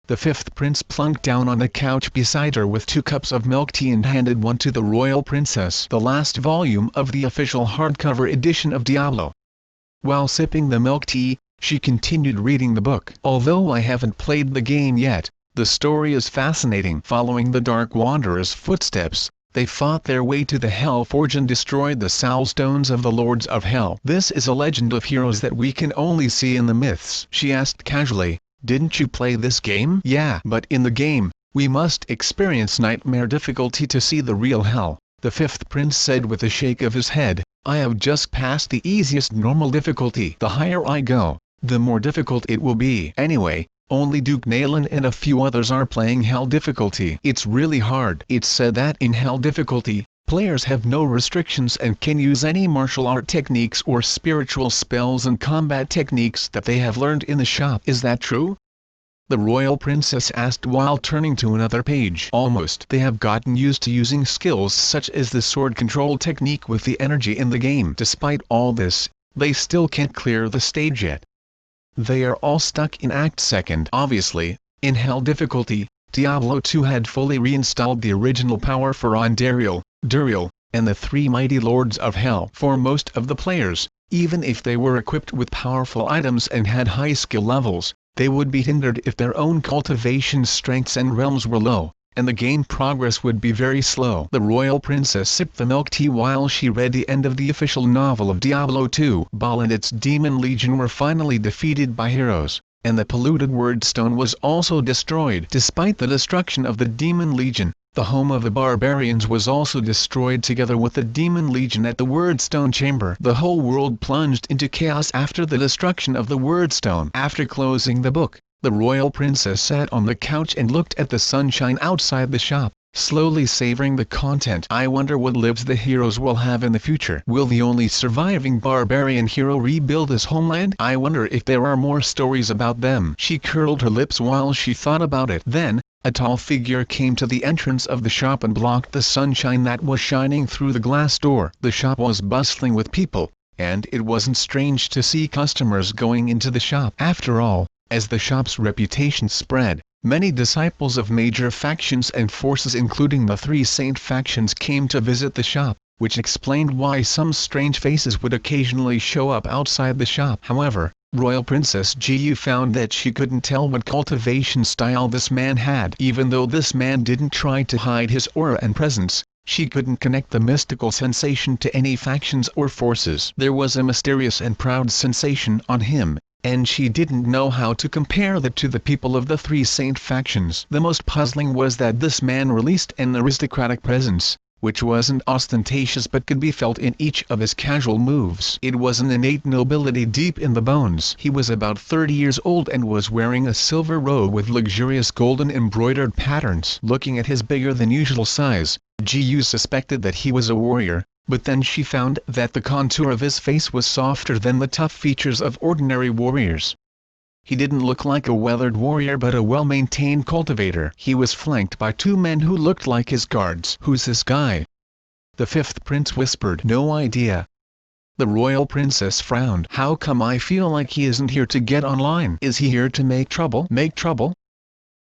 The fifth prince plunked down on the couch beside her with 2 cups of milk tea and handed one to the royal princess. The last volume of the official hardcover edition of Diablo. While sipping the milk tea, she continued reading the book. Although I haven't played the game yet, the story is fascinating. Following the Dark Wanderer's footsteps, they fought their way to the Hell Forge and destroyed the Soul Stones of the Lords of Hell. This is a legend of heroes that we can only see in the myths. She asked casually, didn't you play this game? Yeah, but in the game, we must experience nightmare difficulty to see the real hell. The fifth prince said with a shake of his head, I have just passed the easiest normal difficulty. The higher I go, the more difficult it will be. Anyway, only Duke Nalen and a few others are playing Hell difficulty. It's really hard. It's said that in Hell difficulty, players have no restrictions and can use any martial art techniques or spiritual spells and combat techniques that they have learned in the shop. Is that true? The royal princess asked while turning to another page. Almost. They have gotten used to using skills such as the sword control technique with the energy in the game. Despite all this, they still can't clear the stage yet. They are all stuck in Act 2. Obviously, in Hell difficulty, Diablo 2 had fully reinstalled the original power for Ondariel, Duriel, and the 3 mighty lords of Hell. For most of the players, even if they were equipped with powerful items and had high skill levels, they would be hindered if their own cultivation strengths and realms were low, and the game progress would be very slow. The royal princess sipped the milk tea while she read the end of the official novel of Diablo 2. Baal and its demon legion were finally defeated by heroes, and the polluted wordstone was also destroyed. Despite the destruction of the demon legion, the home of the barbarians was also destroyed together with the demon legion at the wordstone chamber. The whole world plunged into chaos after the destruction of the wordstone. After closing the book, the royal princess sat on the couch and looked at the sunshine outside the shop, slowly savoring the content. I wonder what lives the heroes will have in the future. Will the only surviving barbarian hero rebuild his homeland? I wonder if there are more stories about them. She curled her lips while she thought about it. Then, a tall figure came to the entrance of the shop and blocked the sunshine that was shining through the glass door. The shop was bustling with people, and it wasn't strange to see customers going into the shop. After all, as the shop's reputation spread, many disciples of major factions and forces including the 3 saint factions came to visit the shop, which explained why some strange faces would occasionally show up outside the shop. However, Royal Princess Jiyu found that she couldn't tell what cultivation style this man had. Even though this man didn't try to hide his aura and presence, she couldn't connect the mystical sensation to any factions or forces. There was a mysterious and proud sensation on him, and she didn't know how to compare that to the people of the 3 saint factions. The most puzzling was that this man released an aristocratic presence, which wasn't ostentatious but could be felt in each of his casual moves. It was an innate nobility deep in the bones. He was about 30 years old and was wearing a silver robe with luxurious golden embroidered patterns. Looking at his bigger than usual size, Jiyu suspected that he was a warrior, but then she found that the contour of his face was softer than the tough features of ordinary warriors. He didn't look like a weathered warrior but a well-maintained cultivator. He was flanked by two men who looked like his guards. "Who's this guy?" the fifth prince whispered. "No idea." The royal princess frowned. "How come I feel like he isn't here to get online? Is he here to make trouble?" "Make trouble?"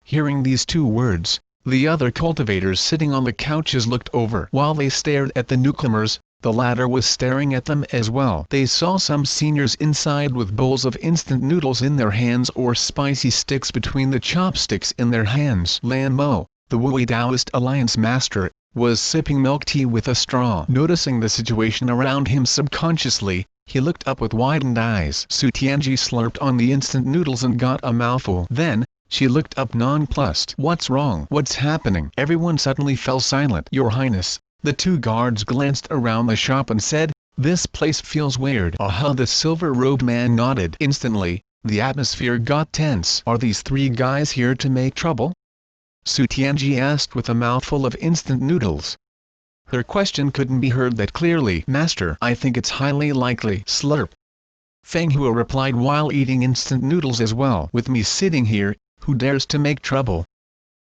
Hearing these two words, the other cultivators sitting on the couches looked over. While they stared at the newcomers, the latter was staring at them as well. They saw some seniors inside with bowls of instant noodles in their hands or spicy sticks between the chopsticks in their hands. Lan Mo, the Wui Taoist Alliance master, was sipping milk tea with a straw. Noticing the situation around him subconsciously, he looked up with widened eyes. Su Tianji slurped on the instant noodles and got a mouthful. Then, she looked up nonplussed. "What's wrong? What's happening?" Everyone suddenly fell silent. "Your Highness." The two guards glanced around the shop and said, "This place feels weird." "Aha!" The silver-robed man nodded. Instantly, the atmosphere got tense. "Are these three guys here to make trouble?" Su Tianji asked with a mouthful of instant noodles. Her question couldn't be heard that clearly. "Master, I think it's highly likely." Slurp. Feng Hua replied while eating instant noodles as well. "With me sitting here, who dares to make trouble?"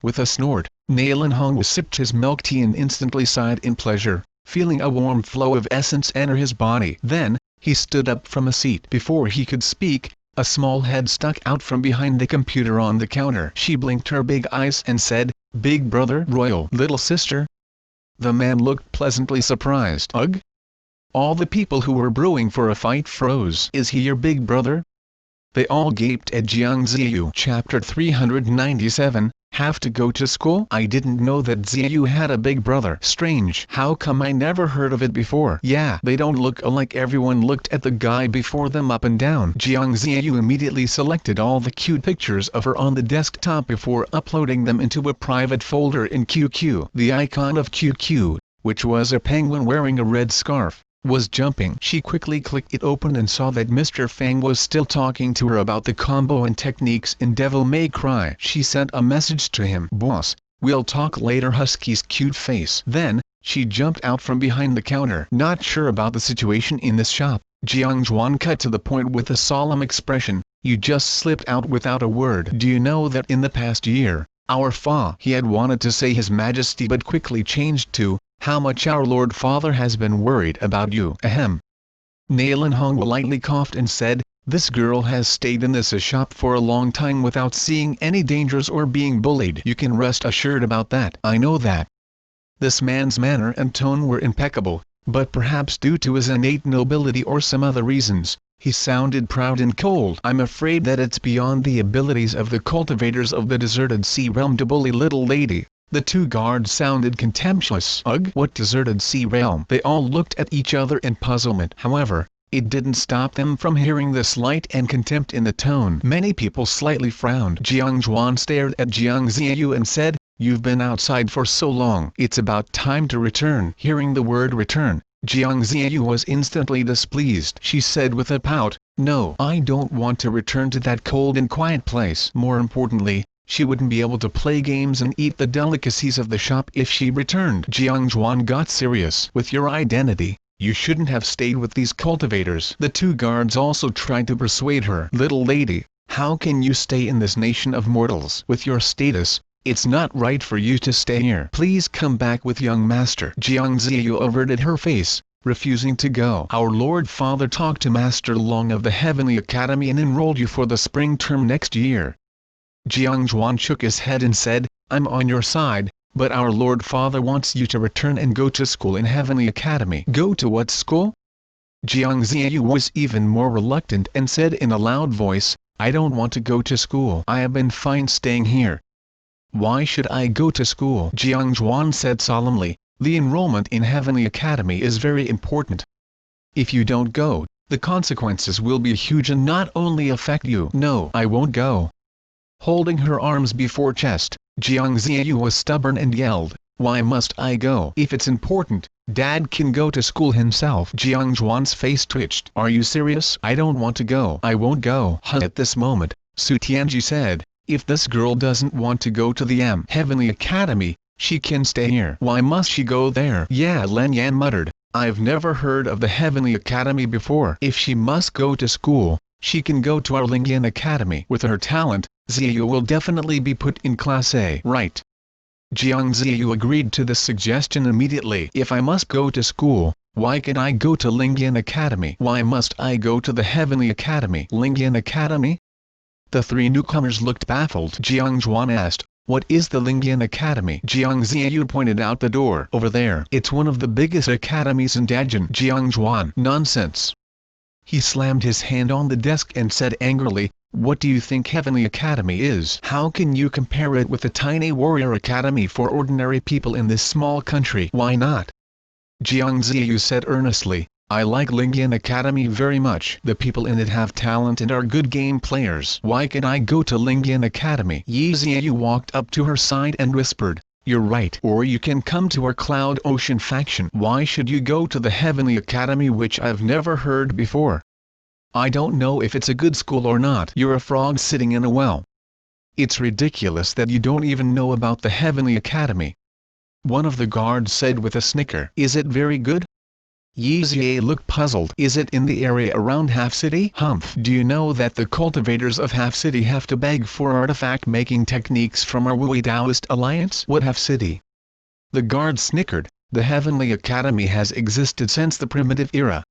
With a snort, Nailan Hong sipped his milk tea and instantly sighed in pleasure, feeling a warm flow of essence enter his body. Then, he stood up from a seat. Before he could speak, a small head stuck out from behind the computer on the counter. She blinked her big eyes and said, "Big brother, royal little sister?" The man looked pleasantly surprised. "Ugh?" All the people who were brewing for a fight froze. "Is he your big brother?" They all gaped at Jiang Ziyu. Chapter 397, Have to go to school? I didn't know that Ziyu had a big brother. Strange. How come I never heard of it before? Yeah, they don't look alike. Everyone looked at the guy before them up and down. Jiang Ziyu immediately selected all the cute pictures of her on the desktop before uploading them into a private folder in QQ. The icon of QQ, which was a penguin wearing a red scarf, was jumping. She quickly clicked it open and saw that Mr. Fang was still talking to her about the combo and techniques in Devil May Cry. She sent a message to him. "Boss, we'll talk later." Husky's cute face. Then, she jumped out from behind the counter. Not sure about the situation in this shop, Xuanhuan cut to the point with a solemn expression. "You just slipped out without a word. Do you know that in the past year, our Fa..." He had wanted to say His Majesty but quickly changed to, "How much our Lord Father has been worried about you." Ahem. Nailan Hong lightly coughed and said, "This girl has stayed in this shop for a long time without seeing any dangers or being bullied. You can rest assured about that." "I know that." This man's manner and tone were impeccable, but perhaps due to his innate nobility or some other reasons, he sounded proud and cold. "I'm afraid that it's beyond the abilities of the cultivators of the deserted sea realm to bully little lady." The two guards sounded contemptuous. "Ugh? What deserted sea realm?" They all looked at each other in puzzlement. However, it didn't stop them from hearing the slight and contempt in the tone. Many people slightly frowned. Jiang stared at Jiang Ziyu and said, "You've been outside for so long. It's about time to return." Hearing the word return, Jiang Ziyu was instantly displeased. She said with a pout, "No, I don't want to return to that cold and quiet place." More importantly, she wouldn't be able to play games and eat the delicacies of the shop if she returned. Jiang got serious. "With your identity, you shouldn't have stayed with these cultivators." The two guards also tried to persuade her. "Little lady, how can you stay in this nation of mortals? With your status, it's not right for you to stay here. Please come back with young master." Jiang Ziyu averted her face, refusing to go. "Our Lord Father talked to Master Long of the Heavenly Academy and enrolled you for the spring term next year." Jiang shook his head and said, "I'm on your side, but our Lord Father wants you to return and go to school in Heavenly Academy." "Go to what school?" Jiang Ziyu was even more reluctant and said in a loud voice, "I don't want to go to school. I have been fine staying here." "Why should I go to school?" Jiang said solemnly, "The enrollment in Heavenly Academy is very important. If you don't go, the consequences will be huge and not only affect you." "No, I won't go." Holding her arms before chest, Jiang Ziyu was stubborn and yelled, "Why must I go? If it's important, Dad can go to school himself." Jiang's face twitched. "Are you serious?" "I don't want to go." "I won't go." At this moment, Su Tianji said, "If this girl doesn't want to go to the Heavenly Academy, she can stay here." "Why must she go there?" "Yeah," Len Yan muttered, "I've never heard of the Heavenly Academy before." "If she must go to school, She can go to our Lingyan Academy. With her talent, Xiaoyu will definitely be put in Class A. Right. Jiang Xiaoyu agreed to this suggestion immediately. If I must go to school, why can I go to Lingyan Academy? Why must I go to the Heavenly Academy? Lingyan Academy? The three newcomers looked baffled. Xuanhuan asked, "What is the Lingyan Academy?" Jiang Xiaoyu pointed out the door. "Over there. It's one of the biggest academies in Dajin." Xuanhuan, "Nonsense." He slammed his hand on the desk and said angrily, "What do you think Heavenly Academy is? How can you compare it with the tiny warrior academy for ordinary people in this small country? Why not?" Jiang Xiaoyu said earnestly, "I like Lingyan Academy very much. The people in it have talent and are good game players. Why can I go to Lingyan Academy?" Yi Xiaoyu walked up to her side and whispered, "You're right. Or you can come to our Cloud Ocean faction." "Why should you go to the Heavenly Academy, which I've never heard before? I don't know if it's a good school or not. You're a frog sitting in a well. It's ridiculous that you don't even know about the Heavenly Academy." One of the guards said with a snicker. "Is it very good?" Yi Xiaoyu looked puzzled. "Is it in the area around Half City?" "Humph. Do you know that the cultivators of Half City have to beg for artifact-making techniques from our Wui Taoist alliance?" "What Half City?" The guard snickered. "The Heavenly Academy has existed since the primitive era.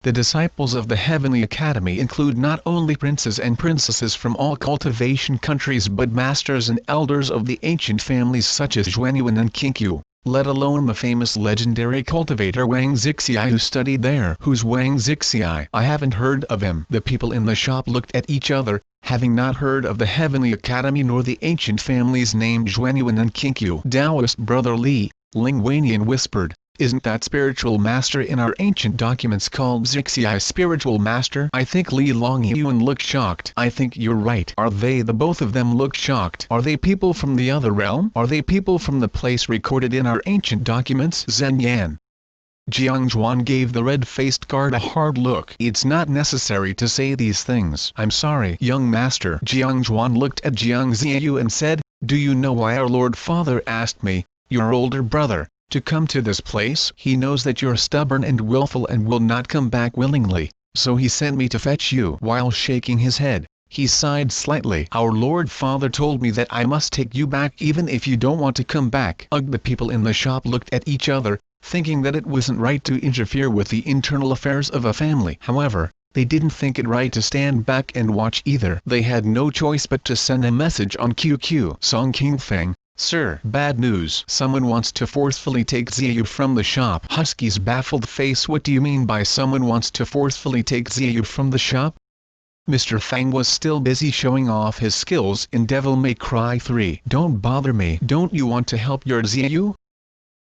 The disciples of the Heavenly Academy include not only princes and princesses from all cultivation countries but masters and elders of the ancient families such as Xuanhuan and Kinkyu. Let alone the famous legendary cultivator Wang Zixi who studied there." "Who's Wang Zixi? I haven't heard of him." The people in the shop looked at each other, having not heard of the Heavenly Academy nor the ancient families named Xuanhuan and Kinkyu. Taoist brother Li, Ling Wanian whispered, "Isn't that spiritual master in our ancient documents called Zixi spiritual master?" I think Li Longyuan looked shocked. "I think you're right." "Are they?" The both of them looked shocked. "Are they people from the other realm? Are they people from the place recorded in our ancient documents?" Zhen Yan. Jiang gave the red-faced guard a hard look. "It's not necessary to say these things." "I'm sorry, young master." Jiang looked at Jiang Xiaoyu and said, "Do you know why our Lord Father asked me, your older brother, to come to this place? He knows that you're stubborn and willful and will not come back willingly, so he sent me to fetch you." While shaking his head, he sighed slightly. "Our Lord Father told me that I must take you back even if you don't want to come back." The people in the shop looked at each other, thinking that it wasn't right to interfere with the internal affairs of a family. However, they didn't think it right to stand back and watch either. They had no choice but to send a message on QQ. "Song Qingfeng, sir, bad news. Someone wants to forcefully take Xiaoyu from the shop." Husky's baffled face. "What do you mean by someone wants to forcefully take Xiaoyu from the shop?" Mr. Fang was still busy showing off his skills in Devil May Cry 3. "Don't bother me. Don't you want to help your Xiaoyu?"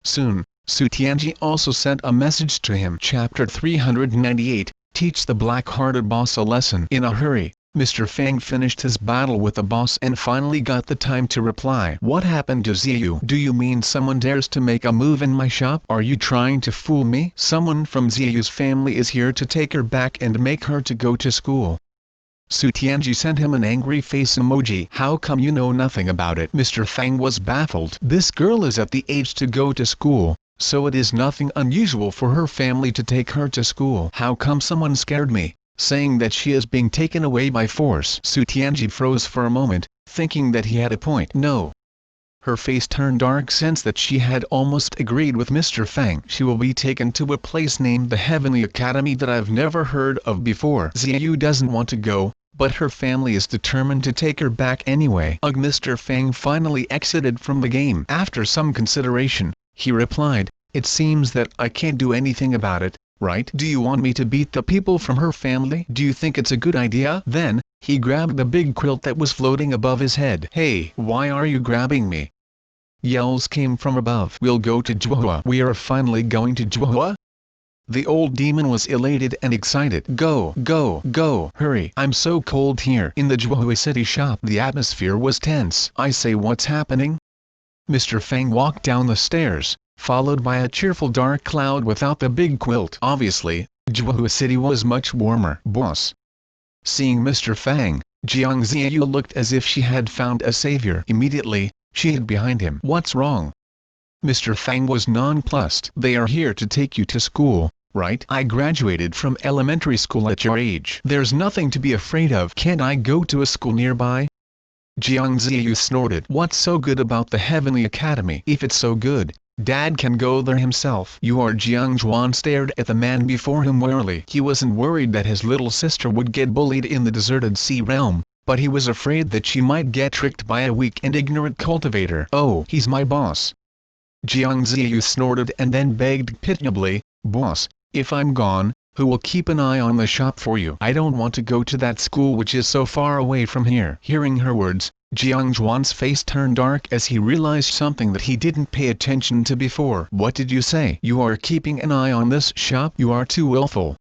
Soon, Su Tianji also sent a message to him. Chapter 398, Teach the Black-Hearted Boss a Lesson. In a hurry, Mr. Fang finished his battle with the boss and finally got the time to reply. "What happened to Xiaoyu? Do you mean someone dares to make a move in my shop? Are you trying to fool me? Someone from Xiaoyu's family is here to take her back and make her to go to school." Su Tianji sent him an angry face emoji. "How come you know nothing about it?" Mr. Fang was baffled. "This girl is at the age to go to school, so it is nothing unusual for her family to take her to school. How come someone scared me, saying that she is being taken away by force?" Su Tianji froze for a moment, thinking that he had a point. "No." Her face turned dark since that she had almost agreed with Mr. Fang. "She will be taken to a place named the Heavenly Academy that I've never heard of before. Xiaoyu doesn't want to go, but her family is determined to take her back anyway." Mr. Fang finally exited from the game. After some consideration, he replied, "It seems that I can't do anything about it, right? Do you want me to beat the people from her family? Do you think it's a good idea?" Then, he grabbed the big quilt that was floating above his head. "Hey, why are you grabbing me?" Yells came from above. "We'll go to Xuanhuan." "We are finally going to Xuanhuan?" The old demon was elated and excited. "Go, go, go, hurry. I'm so cold here." In the Xuanhuan city shop, the atmosphere was tense. "I say, what's happening?" Mr. Fang walked down the stairs, followed by a cheerful dark cloud without the big quilt. Obviously, Xuanhuan city was much warmer. "Boss." Seeing Mr. Fang, Jiang Xiaoyu looked as if she had found a savior. Immediately, she hid behind him. "What's wrong?" Mr. Fang was nonplussed. "They are here to take you to school, right? I graduated from elementary school at your age. There's nothing to be afraid of. Can't I go to a school nearby? Jiang Ziyu snorted. What's so good about the Heavenly Academy? If it's so good, Dad can go there himself. You are. Xuanhuan stared at the man before him warily. He wasn't worried that his little sister would get bullied in the deserted sea realm, but he was afraid that she might get tricked by a weak and ignorant cultivator. Oh, he's my boss. Jiang Ziyu snorted and then begged pitiably, Boss, if I'm gone, who will keep an eye on the shop for you? I don't want to go to that school which is so far away from here. Hearing her words, Jianghuan's face turned dark as he realized something that he didn't pay attention to before. What did you say? You are keeping an eye on this shop? You are too willful.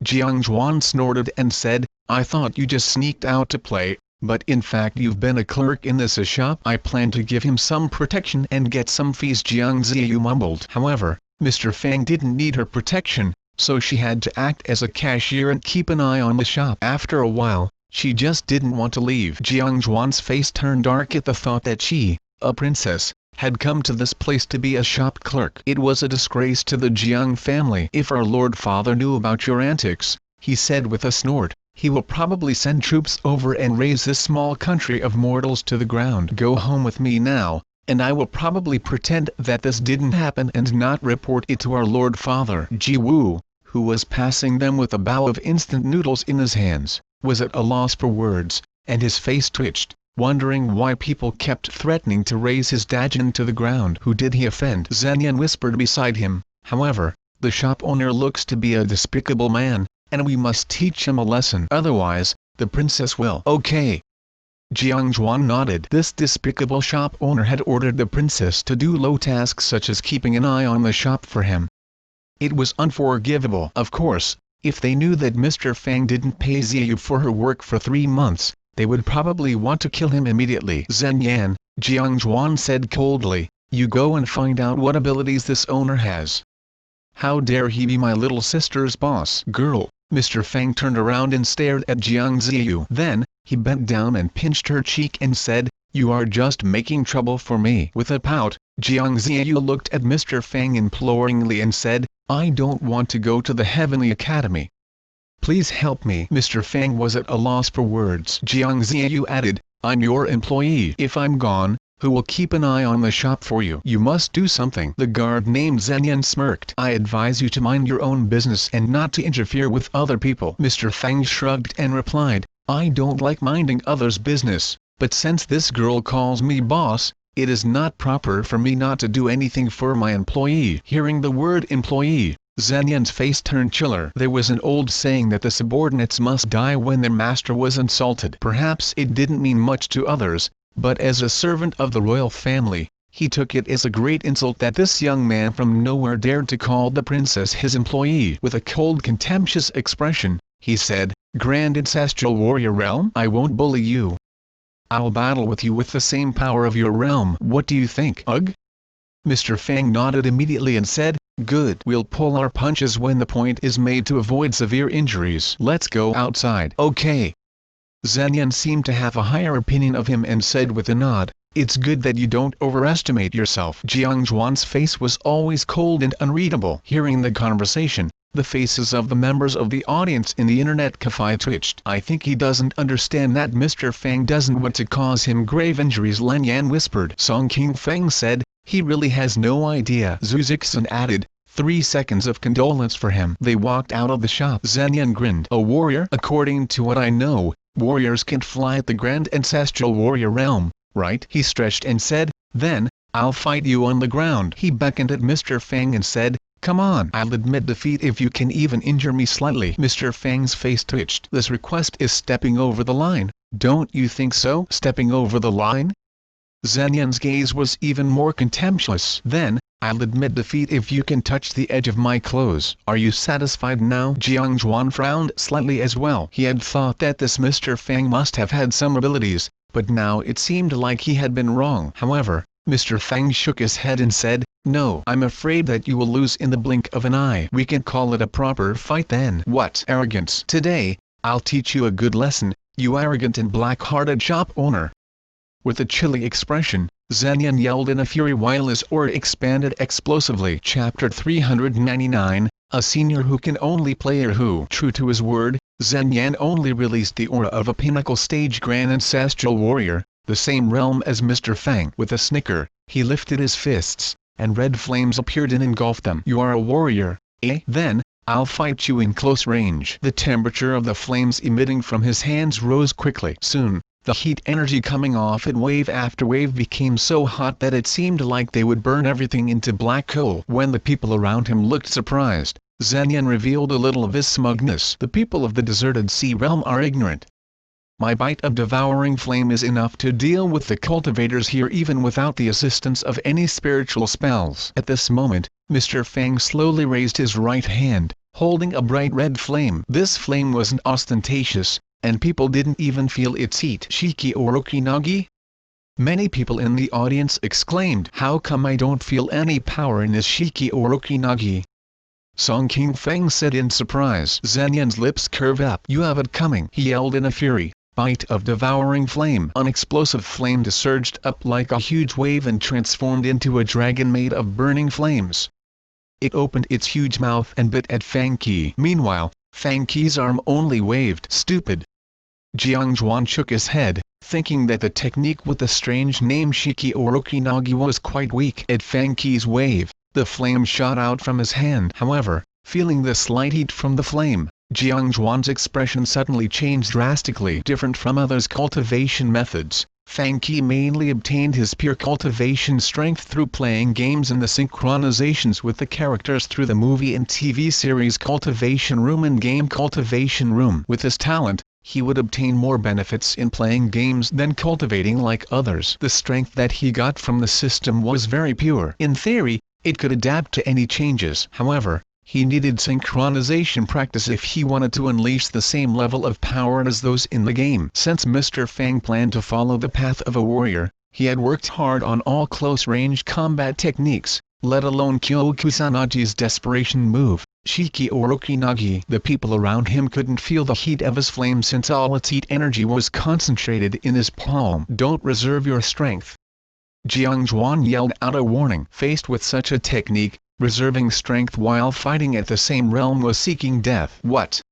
Jianghuan snorted and said, I thought you just sneaked out to play, but in fact you've been a clerk in this shop. I plan to give him some protection and get some fees. Jiang Ziyu mumbled. However, Mr. Fang didn't need her protection, so she had to act as a cashier and keep an eye on the shop. After a while, she just didn't want to leave. Jianghuan's face turned dark at the thought that she, a princess, had come to this place to be a shop clerk. It was a disgrace to the Jiang family. If our Lord Father knew about your antics, he said with a snort, he will probably send troops over and raze this small country of mortals to the ground. Go home with me now, and I will probably pretend that this didn't happen and not report it to our Lord Father. Ji Wu, who was passing them with a bowl of instant noodles in his hands, was at a loss for words, and his face twitched, wondering why people kept threatening to raze his dajin to the ground. Who did he offend? Zhenyan whispered beside him. However, the shop owner looks to be a despicable man, and we must teach him a lesson. Otherwise, the princess will. Okay. Jianghuan nodded. This despicable shop owner had ordered the princess to do low tasks such as keeping an eye on the shop for him. It was unforgivable. Of course, if they knew that Mr. Fang didn't pay Ziyu for her work for 3 months, they would probably want to kill him immediately. Zhenyan, Jianghuan said coldly, you go and find out what abilities this owner has. How dare he be my little sister's boss? Girl. Mr. Fang turned around and stared at Jiang Ziyu. Then, he bent down and pinched her cheek and said, you are just making trouble for me. With a pout, Jiang Ziyu looked at Mr. Fang imploringly and said, I don't want to go to the Heavenly Academy. Please help me. Mr. Fang was at a loss for words. Jiang Ziyu added, I'm your employee. If I'm gone, who will keep an eye on the shop for you? You must do something. The guard named Zhenyan smirked. I advise you to mind your own business and not to interfere with other people. Mr. Fang shrugged and replied, I don't like minding others' business, but since this girl calls me boss, it is not proper for me not to do anything for my employee. Hearing the word employee, Zhenyan's face turned chiller. There was an old saying that the subordinates must die when their master was insulted. Perhaps it didn't mean much to others, but as a servant of the royal family, he took it as a great insult that this young man from nowhere dared to call the princess his employee. With a cold contemptuous expression, he said, Grand Ancestral Warrior Realm, I won't bully you. I'll battle with you with the same power of your realm. What do you think? Ugh? Mr. Fang nodded immediately and said, good. We'll pull our punches when the point is made to avoid severe injuries. Let's go outside. Okay. Zhenyan seemed to have a higher opinion of him and said with a nod, it's good that you don't overestimate yourself. Jianghuan's face was always cold and unreadable. Hearing the conversation, the faces of the members of the audience in the internet cafe twitched. I think he doesn't understand that Mr. Fang doesn't want to cause him grave injuries, Len Yan whispered. Song King Feng said, he really has no idea. Zhu Zixin added, 3 seconds of condolence for him. They walked out of the shop. Zhenyan grinned. A warrior? According to what I know, warriors can't fly at the Grand Ancestral Warrior Realm, right? He stretched and said, then, I'll fight you on the ground. He beckoned at Mr. Fang and said, come on. I'll admit defeat if you can even injure me slightly. Mr. Fang's face twitched. This request is stepping over the line, don't you think so? Stepping over the line? Zhenyan's gaze was even more contemptuous. Then, I'll admit defeat if you can touch the edge of my clothes. Are you satisfied now? Jianghuan frowned slightly as well. He had thought that this Mr. Fang must have had some abilities, but now it seemed like he had been wrong. However, Mr. Fang shook his head and said, no. I'm afraid that you will lose in the blink of an eye. We can call it a proper fight then. What arrogance! Today, I'll teach you a good lesson, you arrogant and black-hearted shop owner. With a chilly expression, Zhenyan yelled in a fury while his aura expanded explosively. Chapter 399, a senior who can only player who. True to his word, Xuanhuan only released the aura of a pinnacle stage grand ancestral warrior, the same realm as Mr. Fang. With a snicker, he lifted his fists, and red flames appeared and engulfed them. You are a warrior, eh? Then, I'll fight you in close range. The temperature of the flames emitting from his hands rose quickly. Soon, the heat energy coming off it wave after wave became so hot that it seemed like they would burn everything into black coal. When the people around him looked surprised, Xuanhuan revealed a little of his smugness. The people of the deserted sea realm are ignorant. My bite of devouring flame is enough to deal with the cultivators here even without the assistance of any spiritual spells. At this moment, Mr. Fang slowly raised his right hand, holding a bright red flame. This flame wasn't ostentatious, and people didn't even feel its heat. Shiki Orokinagi? Many people in the audience exclaimed. How come I don't feel any power in this Shiki Orokinagi? Song King Feng said in surprise. Xuanhuan's lips curved up. You have it coming, he yelled in a fury. Bite of devouring flame. An explosive flame surged up like a huge wave and transformed into a dragon made of burning flames. It opened its huge mouth and bit at Fang Qi. Meanwhile, Fang Qi's arm only waved. Stupid. Xuanhuan shook his head, thinking that the technique with the strange name Shiki Orokinagi was quite weak. At Fang Qi's wave, the flame shot out from his hand. However, feeling the slight heat from the flame, Xuanhuan's expression suddenly changed drastically. Different from others' cultivation methods, Fang Qi mainly obtained his pure cultivation strength through playing games and the synchronizations with the characters through the movie and TV series Cultivation Room and Game Cultivation Room. With his talent, he would obtain more benefits in playing games than cultivating like others. The strength that he got from the system was very pure. In theory, it could adapt to any changes. However, he needed synchronization practice if he wanted to unleash the same level of power as those in the game. Since Mr. Fang planned to follow the path of a warrior, he had worked hard on all close-range combat techniques, let alone Kyo Kusanagi's desperation move, Shiki Orokinagi. The people around him couldn't feel the heat of his flame since all its heat energy was concentrated in his palm. Don't reserve your strength. Xuanhuan yelled out a warning. Faced with such a technique, reserving strength while fighting at the same realm was seeking death. What?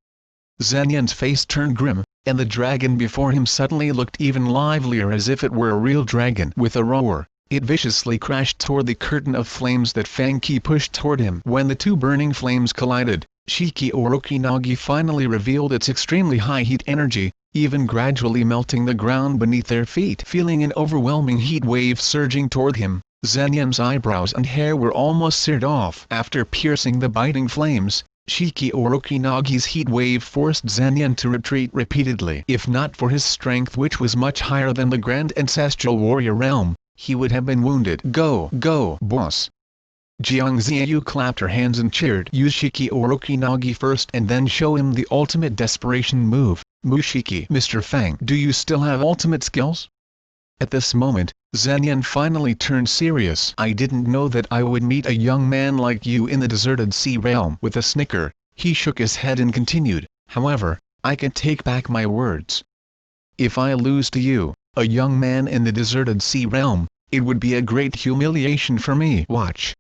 Xuanhuan's face turned grim, and the dragon before him suddenly looked even livelier as if it were a real dragon. With a roar, it viciously crashed toward the curtain of flames that Fang Qi pushed toward him. When the two burning flames collided, Shiki Orokinagi finally revealed its extremely high heat energy, even gradually melting the ground beneath their feet. Feeling an overwhelming heat wave surging toward him, Xuanhuan's eyebrows and hair were almost seared off. After piercing the biting flames, Shiki Orokinagi's heat wave forced Xuanhuan to retreat repeatedly. If not for his strength which was much higher than the Grand Ancestral Warrior realm, he would have been wounded. Go, go, boss! Jiang Ziyu clapped her hands and cheered. Use Shiki Orokinagi first and then show him the ultimate desperation move, Mushiki. Mr. Fang, do you still have ultimate skills? At this moment, Xuanhuan finally turned serious. I didn't know that I would meet a young man like you in the deserted sea realm. With a snicker, he shook his head and continued, however, I can take back my words. If I lose to you, a young man in the deserted sea realm, it would be a great humiliation for me. Watch.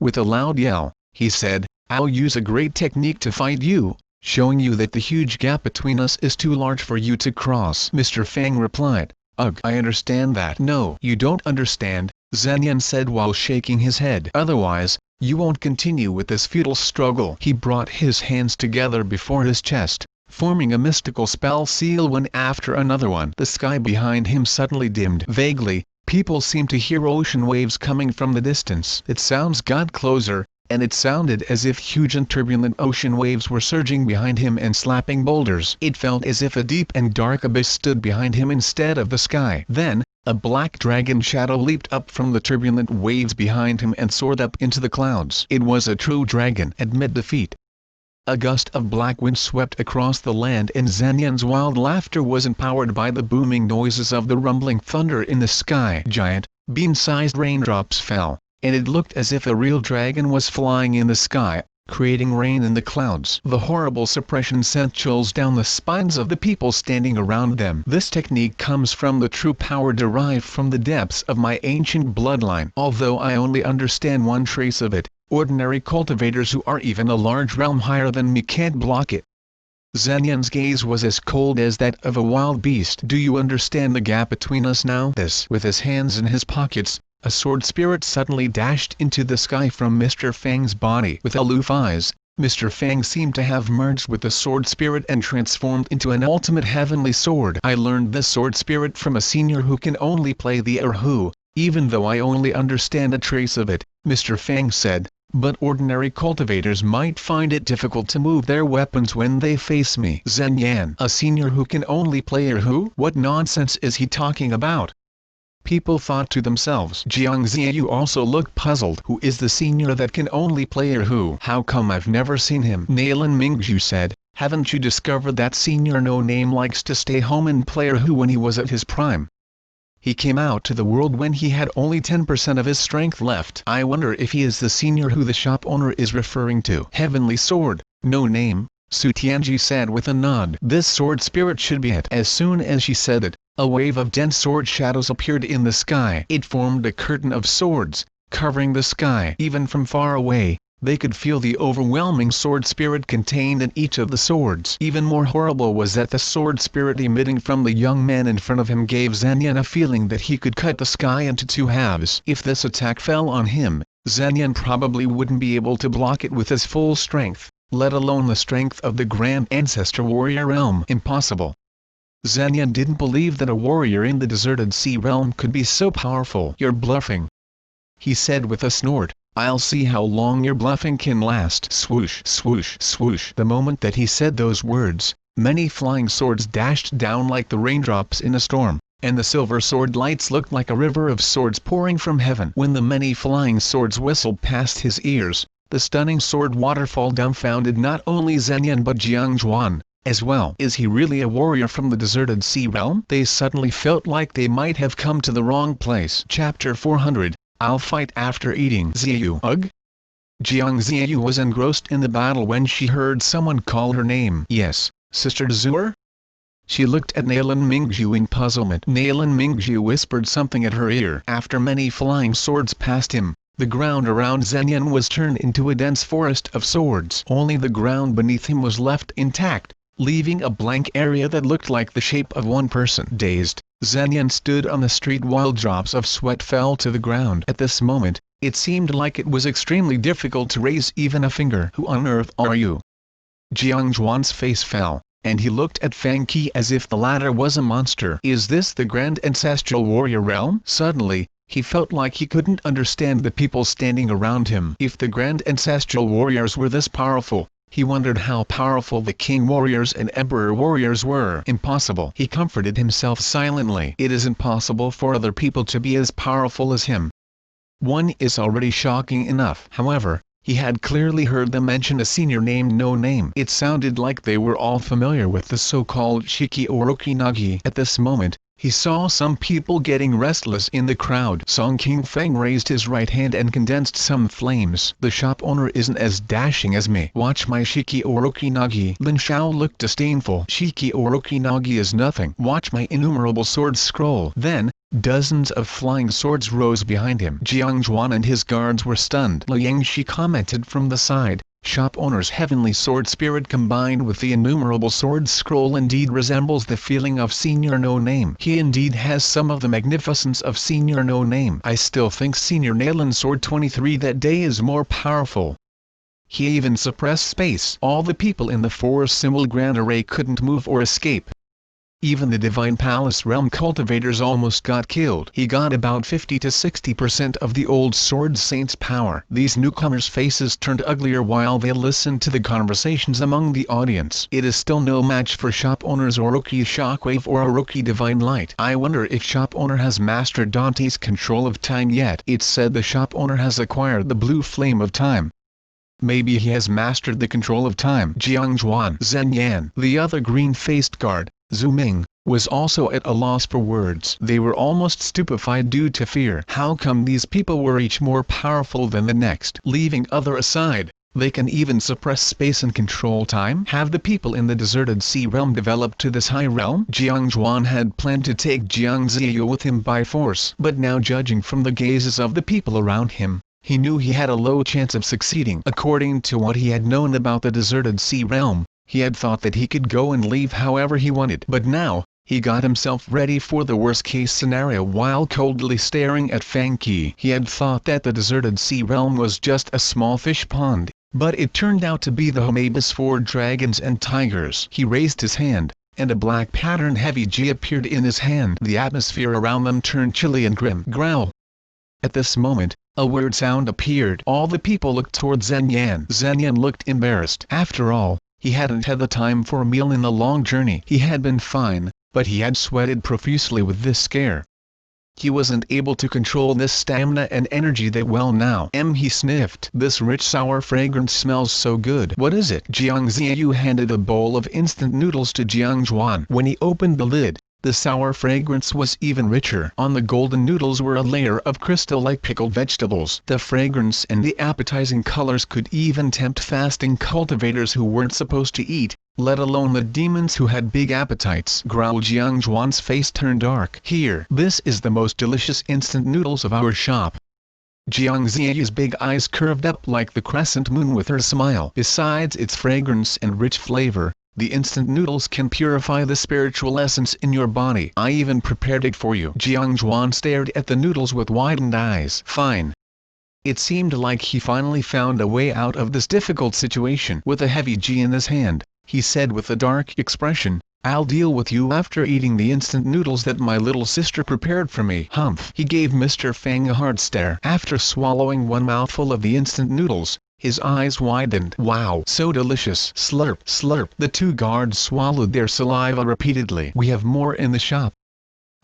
With a loud yell, he said, I'll use a great technique to fight you, showing you that the huge gap between us is too large for you to cross. Mr. Fang replied, Ugh, I understand that. No, you don't understand, Xuanhuan said while shaking his head. Otherwise, you won't continue with this futile struggle. He brought his hands together before his chest, forming a mystical spell seal one after another one. The sky behind him suddenly dimmed. Vaguely, people seemed to hear ocean waves coming from the distance. It sounds got closer, and it sounded as if huge and turbulent ocean waves were surging behind him and slapping boulders. It felt as if a deep and dark abyss stood behind him instead of the sky. Then, a black dragon shadow leaped up from the turbulent waves behind him and soared up into the clouds. It was a true dragon. Amid defeat, a gust of black wind swept across the land and Xuanhuan's wild laughter was empowered by the booming noises of the rumbling thunder in the sky. Giant, bean-sized raindrops fell, and it looked as if a real dragon was flying in the sky, creating rain in the clouds. The horrible suppression sent chills down the spines of the people standing around them. This technique comes from the true power derived from the depths of my ancient bloodline. Although I only understand one trace of it, Ordinary cultivators who are even a large realm higher than me can't block it. Zhenyan's gaze was as cold as that of a wild beast. Do you understand the gap between us now? This, with his hands in his pockets, a sword spirit suddenly dashed into the sky from Mr. Fang's body. With aloof eyes, Mr. Fang seemed to have merged with the sword spirit and transformed into an ultimate heavenly sword. I learned this sword spirit from a senior who can only play the erhu, even though I only understand a trace of it, Mr. Fang said. But ordinary cultivators might find it difficult to move their weapons when they face me. Zhenyan, a senior who can only play erhu? What nonsense is he talking about? People thought to themselves. Jiang Ziyu also looked puzzled. Who is the senior that can only play erhu? How come I've never seen him? Nalan Mingzhu said, haven't you discovered that senior no name likes to stay home and play erhu when he was at his prime? He came out to the world when he had only 10% of his strength left. I wonder if he is the senior who the shop owner is referring to. Heavenly sword, no name, Su Tianji said with a nod. This sword spirit should be it. As soon as she said it, a wave of dense sword shadows appeared in the sky. It formed a curtain of swords, covering the sky. Even from far away, they could feel the overwhelming sword spirit contained in each of the swords. Even more horrible was that the sword spirit emitting from the young man in front of him gave Zhenyan a feeling that he could cut the sky into two halves. If this attack fell on him, Zhenyan probably wouldn't be able to block it with his full strength, let alone the strength of the Grand Ancestor Warrior Realm. Impossible. Zhenyan didn't believe that a warrior in the deserted sea realm could be so powerful. You're bluffing, he said with a snort. I'll see how long your bluffing can last. Swoosh, swoosh, swoosh. The moment that he said those words, many flying swords dashed down like the raindrops in a storm, and the silver sword lights looked like a river of swords pouring from heaven. When the many flying swords whistled past his ears, the stunning sword waterfall dumbfounded not only Zhenyan but Xuanhuan as well. Is he really a warrior from the deserted sea realm? They suddenly felt like they might have come to the wrong place. Chapter 400. I'll fight after eating. Ziyu. Ugh? Jiang Ziyu was engrossed in the battle when she heard someone call her name. Yes, Sister Zuer? She looked at Nalan Mingzhu in puzzlement. Nalan Mingzhu whispered something at her ear. After many flying swords passed him, the ground around Zhenyan was turned into a dense forest of swords. Only the ground beneath him was left intact, leaving a blank area that looked like the shape of one person. Dazed, Zhenyan stood on the street while drops of sweat fell to the ground. At this moment, it seemed like it was extremely difficult to raise even a finger. Who on earth are you? Jiangjuan's face fell, and he looked at Fang Qi as if the latter was a monster. Is this the Grand Ancestral Warrior Realm? Suddenly, he felt like he couldn't understand the people standing around him. If the Grand Ancestral Warriors were this powerful, he wondered how powerful the King Warriors and Emperor Warriors were. Impossible. He comforted himself silently. It is impossible for other people to be as powerful as him. One is already shocking enough. However, he had clearly heard them mention a senior named No Name. It sounded like they were all familiar with the so-called Shiki Oroki Nagi. At this moment, he saw some people getting restless in the crowd. Song King Feng raised his right hand and condensed some flames. The shop owner isn't as dashing as me. Watch my Shiki Oroki Nagi. Lin Shao looked disdainful. Shiki Oroki Nagi is nothing. Watch my innumerable sword scroll. Then, dozens of flying swords rose behind him. Jiangjuan and his guards were stunned. Liang Shi commented from the side. Shop owner's heavenly sword spirit combined with the innumerable sword scroll indeed resembles the feeling of Senior No Name. He indeed has some of the magnificence of Senior No Name. I still think Senior Nalan Sword 23 that day is more powerful. He even suppressed space. All the people in the four-symbol grand array couldn't move or escape. Even the Divine Palace Realm cultivators almost got killed. He got about 50 to 60% of the old Sword Saint's power. These newcomers' faces turned uglier while they listened to the conversations among the audience. It is still no match for shop owner's Oroki Shockwave or Oroki Divine Light. I wonder if shop owner has mastered Dante's control of time yet. It's said the shop owner has acquired the blue flame of time. Maybe he has mastered the control of time. Jiangjuan. Zhenyan, the other green-faced guard, Zhu Ming, was also at a loss for words. They were almost stupefied due to fear. How come these people were each more powerful than the next? Leaving other aside, they can even suppress space and control time? Have the people in the deserted sea realm developed to this high realm? Jiangjuan had planned to take Jiang Ziyu with him by force, but now judging from the gazes of the people around him, he knew he had a low chance of succeeding. According to what he had known about the deserted sea realm, he had thought that he could go and leave however he wanted. But now, he got himself ready for the worst-case scenario while coldly staring at Fang Qi. He had thought that the deserted sea realm was just a small fish pond, but it turned out to be the home abyss for dragons and tigers. He raised his hand, and a black pattern heavy G appeared in his hand. The atmosphere around them turned chilly and grim. Growl. At this moment, a weird sound appeared. All the people looked toward Xuanhuan. Xuanhuan looked embarrassed. After all, he hadn't had the time for a meal in the long journey. He had been fine, but he had sweated profusely with this scare. He wasn't able to control this stamina and energy that well now. He sniffed. This rich sour fragrance smells so good. What is it? Jiang Ziyu handed a bowl of instant noodles to Xuanhuan. When he opened the lid, the sour fragrance was even richer. On the golden noodles were a layer of crystal-like pickled vegetables. The fragrance and the appetizing colors could even tempt fasting cultivators who weren't supposed to eat, let alone the demons who had big appetites. Growled. Xuanhuan's face turned dark. Here, this is the most delicious instant noodles of our shop. Jiang Ziyu's big eyes curved up like the crescent moon with her smile. Besides its fragrance and rich flavor, the instant noodles can purify the spiritual essence in your body. I even prepared it for you. Xuanhuan stared at the noodles with widened eyes. Fine. It seemed like he finally found a way out of this difficult situation. With a heavy G in his hand, he said with a dark expression, I'll deal with you after eating the instant noodles that my little sister prepared for me. Humph. He gave Mr. Fang a hard stare. After swallowing one mouthful of the instant noodles, his eyes widened. Wow, so delicious. Slurp, slurp. The two guards swallowed their saliva repeatedly. We have more in the shop.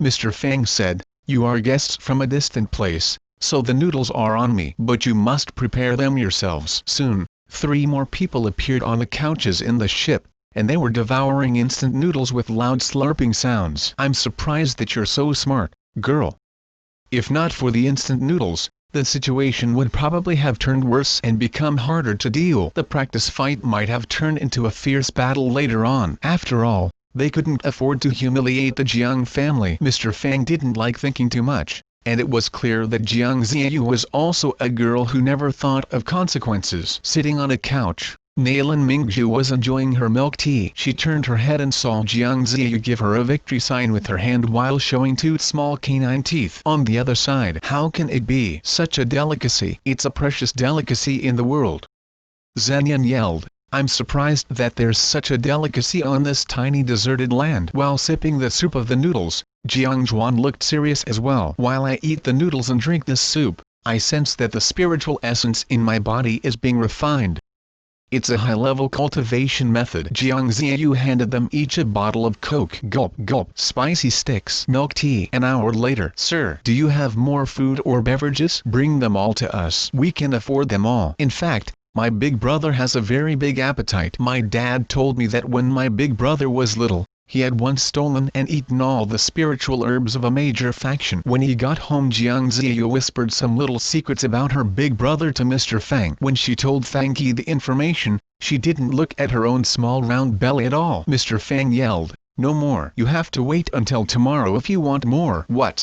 Mr. Fang said, you are guests from a distant place, so the noodles are on me. But you must prepare them yourselves. Soon, 3 more people appeared on the couches in the ship, and they were devouring instant noodles with loud slurping sounds. I'm surprised that you're so smart, girl. If not for the instant noodles, the situation would probably have turned worse and become harder to deal. The practice fight might have turned into a fierce battle later on. After all, they couldn't afford to humiliate the Jiang family. Mr. Fang didn't like thinking too much, and it was clear that Jiang Ziyu was also a girl who never thought of consequences. Sitting on a couch, Nailin Mingzhu was enjoying her milk tea. She turned her head and saw Jiang Ziyu give her a victory sign with her hand while showing 2 small canine teeth on the other side. How can it be such a delicacy? It's a precious delicacy in the world. Xuanhuan yelled, I'm surprised that there's such a delicacy on this tiny deserted land. While sipping the soup of the noodles, Xuanhuan looked serious as well. While I eat the noodles and drink this soup, I sense that the spiritual essence in my body is being refined. It's a high-level cultivation method. Jiang Ziyu handed them each a bottle of Coke. Gulp, gulp. Spicy sticks. Milk tea. An hour later. Sir, do you have more food or beverages? Bring them all to us. We can afford them all. In fact, my big brother has a very big appetite. My dad told me that when my big brother was little, he had once stolen and eaten all the spiritual herbs of a major faction. When he got home, Jiang Ziyu whispered some little secrets about her big brother to Mr. Fang. When she told Fang Qi the information, she didn't look at her own small round belly at all. Mr. Fang yelled, no more. You have to wait until tomorrow if you want more. What?